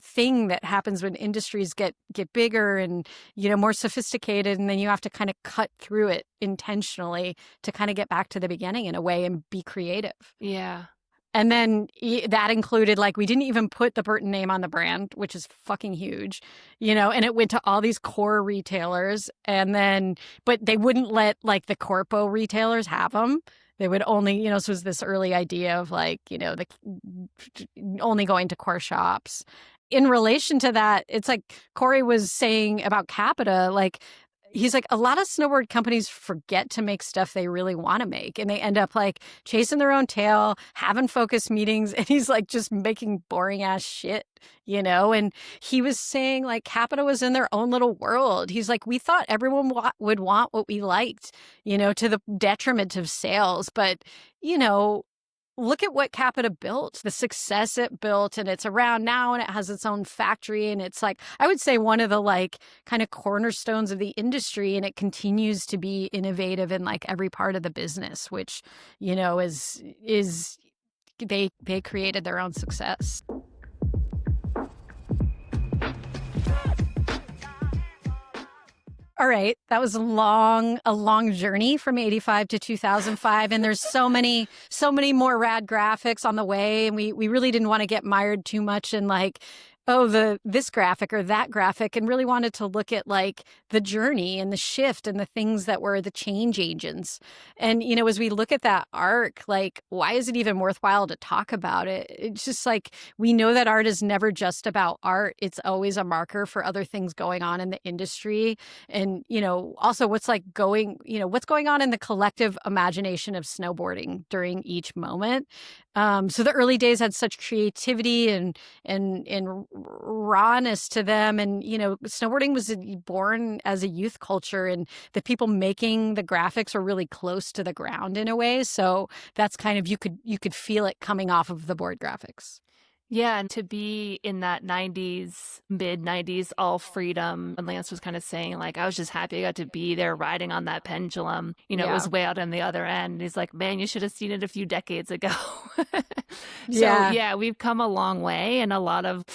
thing that happens when industries get bigger and, you know, more sophisticated, and then you have to kind of cut through it intentionally to kind of get back to the beginning in a way and be creative. Yeah. And then that included, like, we didn't even put the Burton name on the brand, which is fucking huge, you know, and it went to all these core retailers, and then, but they wouldn't let like the corpo retailers have them. They would only, you know, so it was this early idea of like, you know, the only going to core shops. In relation to that, it's like Corey was saying about Capita, like, he's like, a lot of snowboard companies forget to make stuff they really want to make. And they end up like chasing their own tail, having focus meetings. And he's like just making boring ass shit, you know? And he was saying like Capita was in their own little world. He's like, we thought everyone would want what we liked, you know, to the detriment of sales. But, you know, look at what Capita built, the success it built, and it's around now and it has its own factory. And it's like, I would say one of the like kind of cornerstones of the industry, and it continues to be innovative in like every part of the business, which, you know, is they created their own success. All right, that was a long journey from 85 to 2005, and there's so many more rad graphics on the way, and we really didn't want to get mired too much in like, oh, this graphic or that graphic, and really wanted to look at like the journey and the shift and the things that were the change agents. And, you know, as we look at that arc, like, why is it even worthwhile to talk about it? It's just like, we know that art is never just about art. It's always a marker for other things going on in the industry. And, you know, also what's going on in the collective imagination of snowboarding during each moment. So the early days had such creativity and rawness to them. And, snowboarding was born as a youth culture, and the people making the graphics were really close to the ground in a way. So that's kind of, you could feel it coming off of the board graphics. Yeah, and to be in that 90s, mid-90s, all freedom, and Lance was kind of saying, like, I was just happy I got to be there riding on that pendulum. It was way out on the other end. And he's like, man, you should have seen it a few decades ago. So, we've come a long way, and a lot of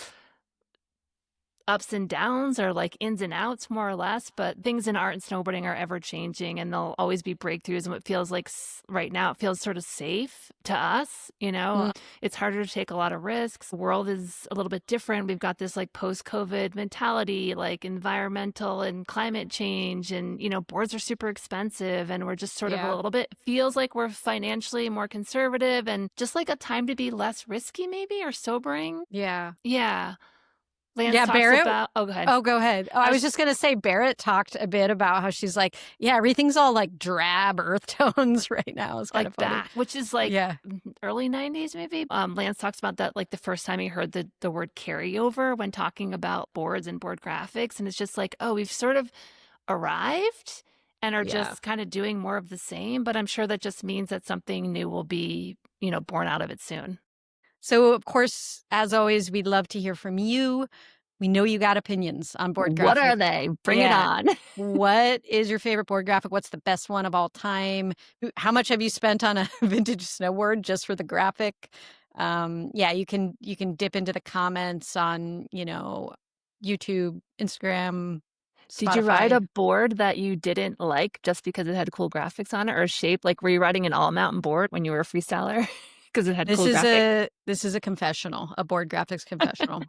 ups and downs or like ins and outs, more or less, but things in art and snowboarding are ever changing, and there'll always be breakthroughs. And what feels like right now, it feels sort of safe to us. It's harder to take a lot of risks. The world is a little bit different. We've got this like post-COVID mentality, like environmental and climate change, and boards are super expensive, and we're just sort of a little bit, feels like we're financially more conservative, and just like a time to be less risky, maybe, or sobering. Yeah. Lance talks Barrett. go ahead. Oh, go ahead. I was just going to say, Barrett talked a bit about how she's like, everything's all like drab earth tones right now. It's kind of funny. That, which is like early 90s, maybe. Lance talks about that, like the first time he heard the word carryover when talking about boards and board graphics. And it's just like, oh, we've sort of arrived and are just kind of doing more of the same. But I'm sure that just means that something new will be, born out of it soon. So, of course, as always, we'd love to hear from you. We know you got opinions on board graphics. What are they? Bring it on. What is your favorite board graphic? What's the best one of all time? How much have you spent on a vintage snowboard just for the graphic? You can dip into the comments on, YouTube, Instagram, Spotify. Did you ride a board that you didn't like just because it had cool graphics on it or shape? Like, were you riding an all-mountain board when you were a freestyler? Because it had cool graphics. This is a confessional, a board graphics confessional.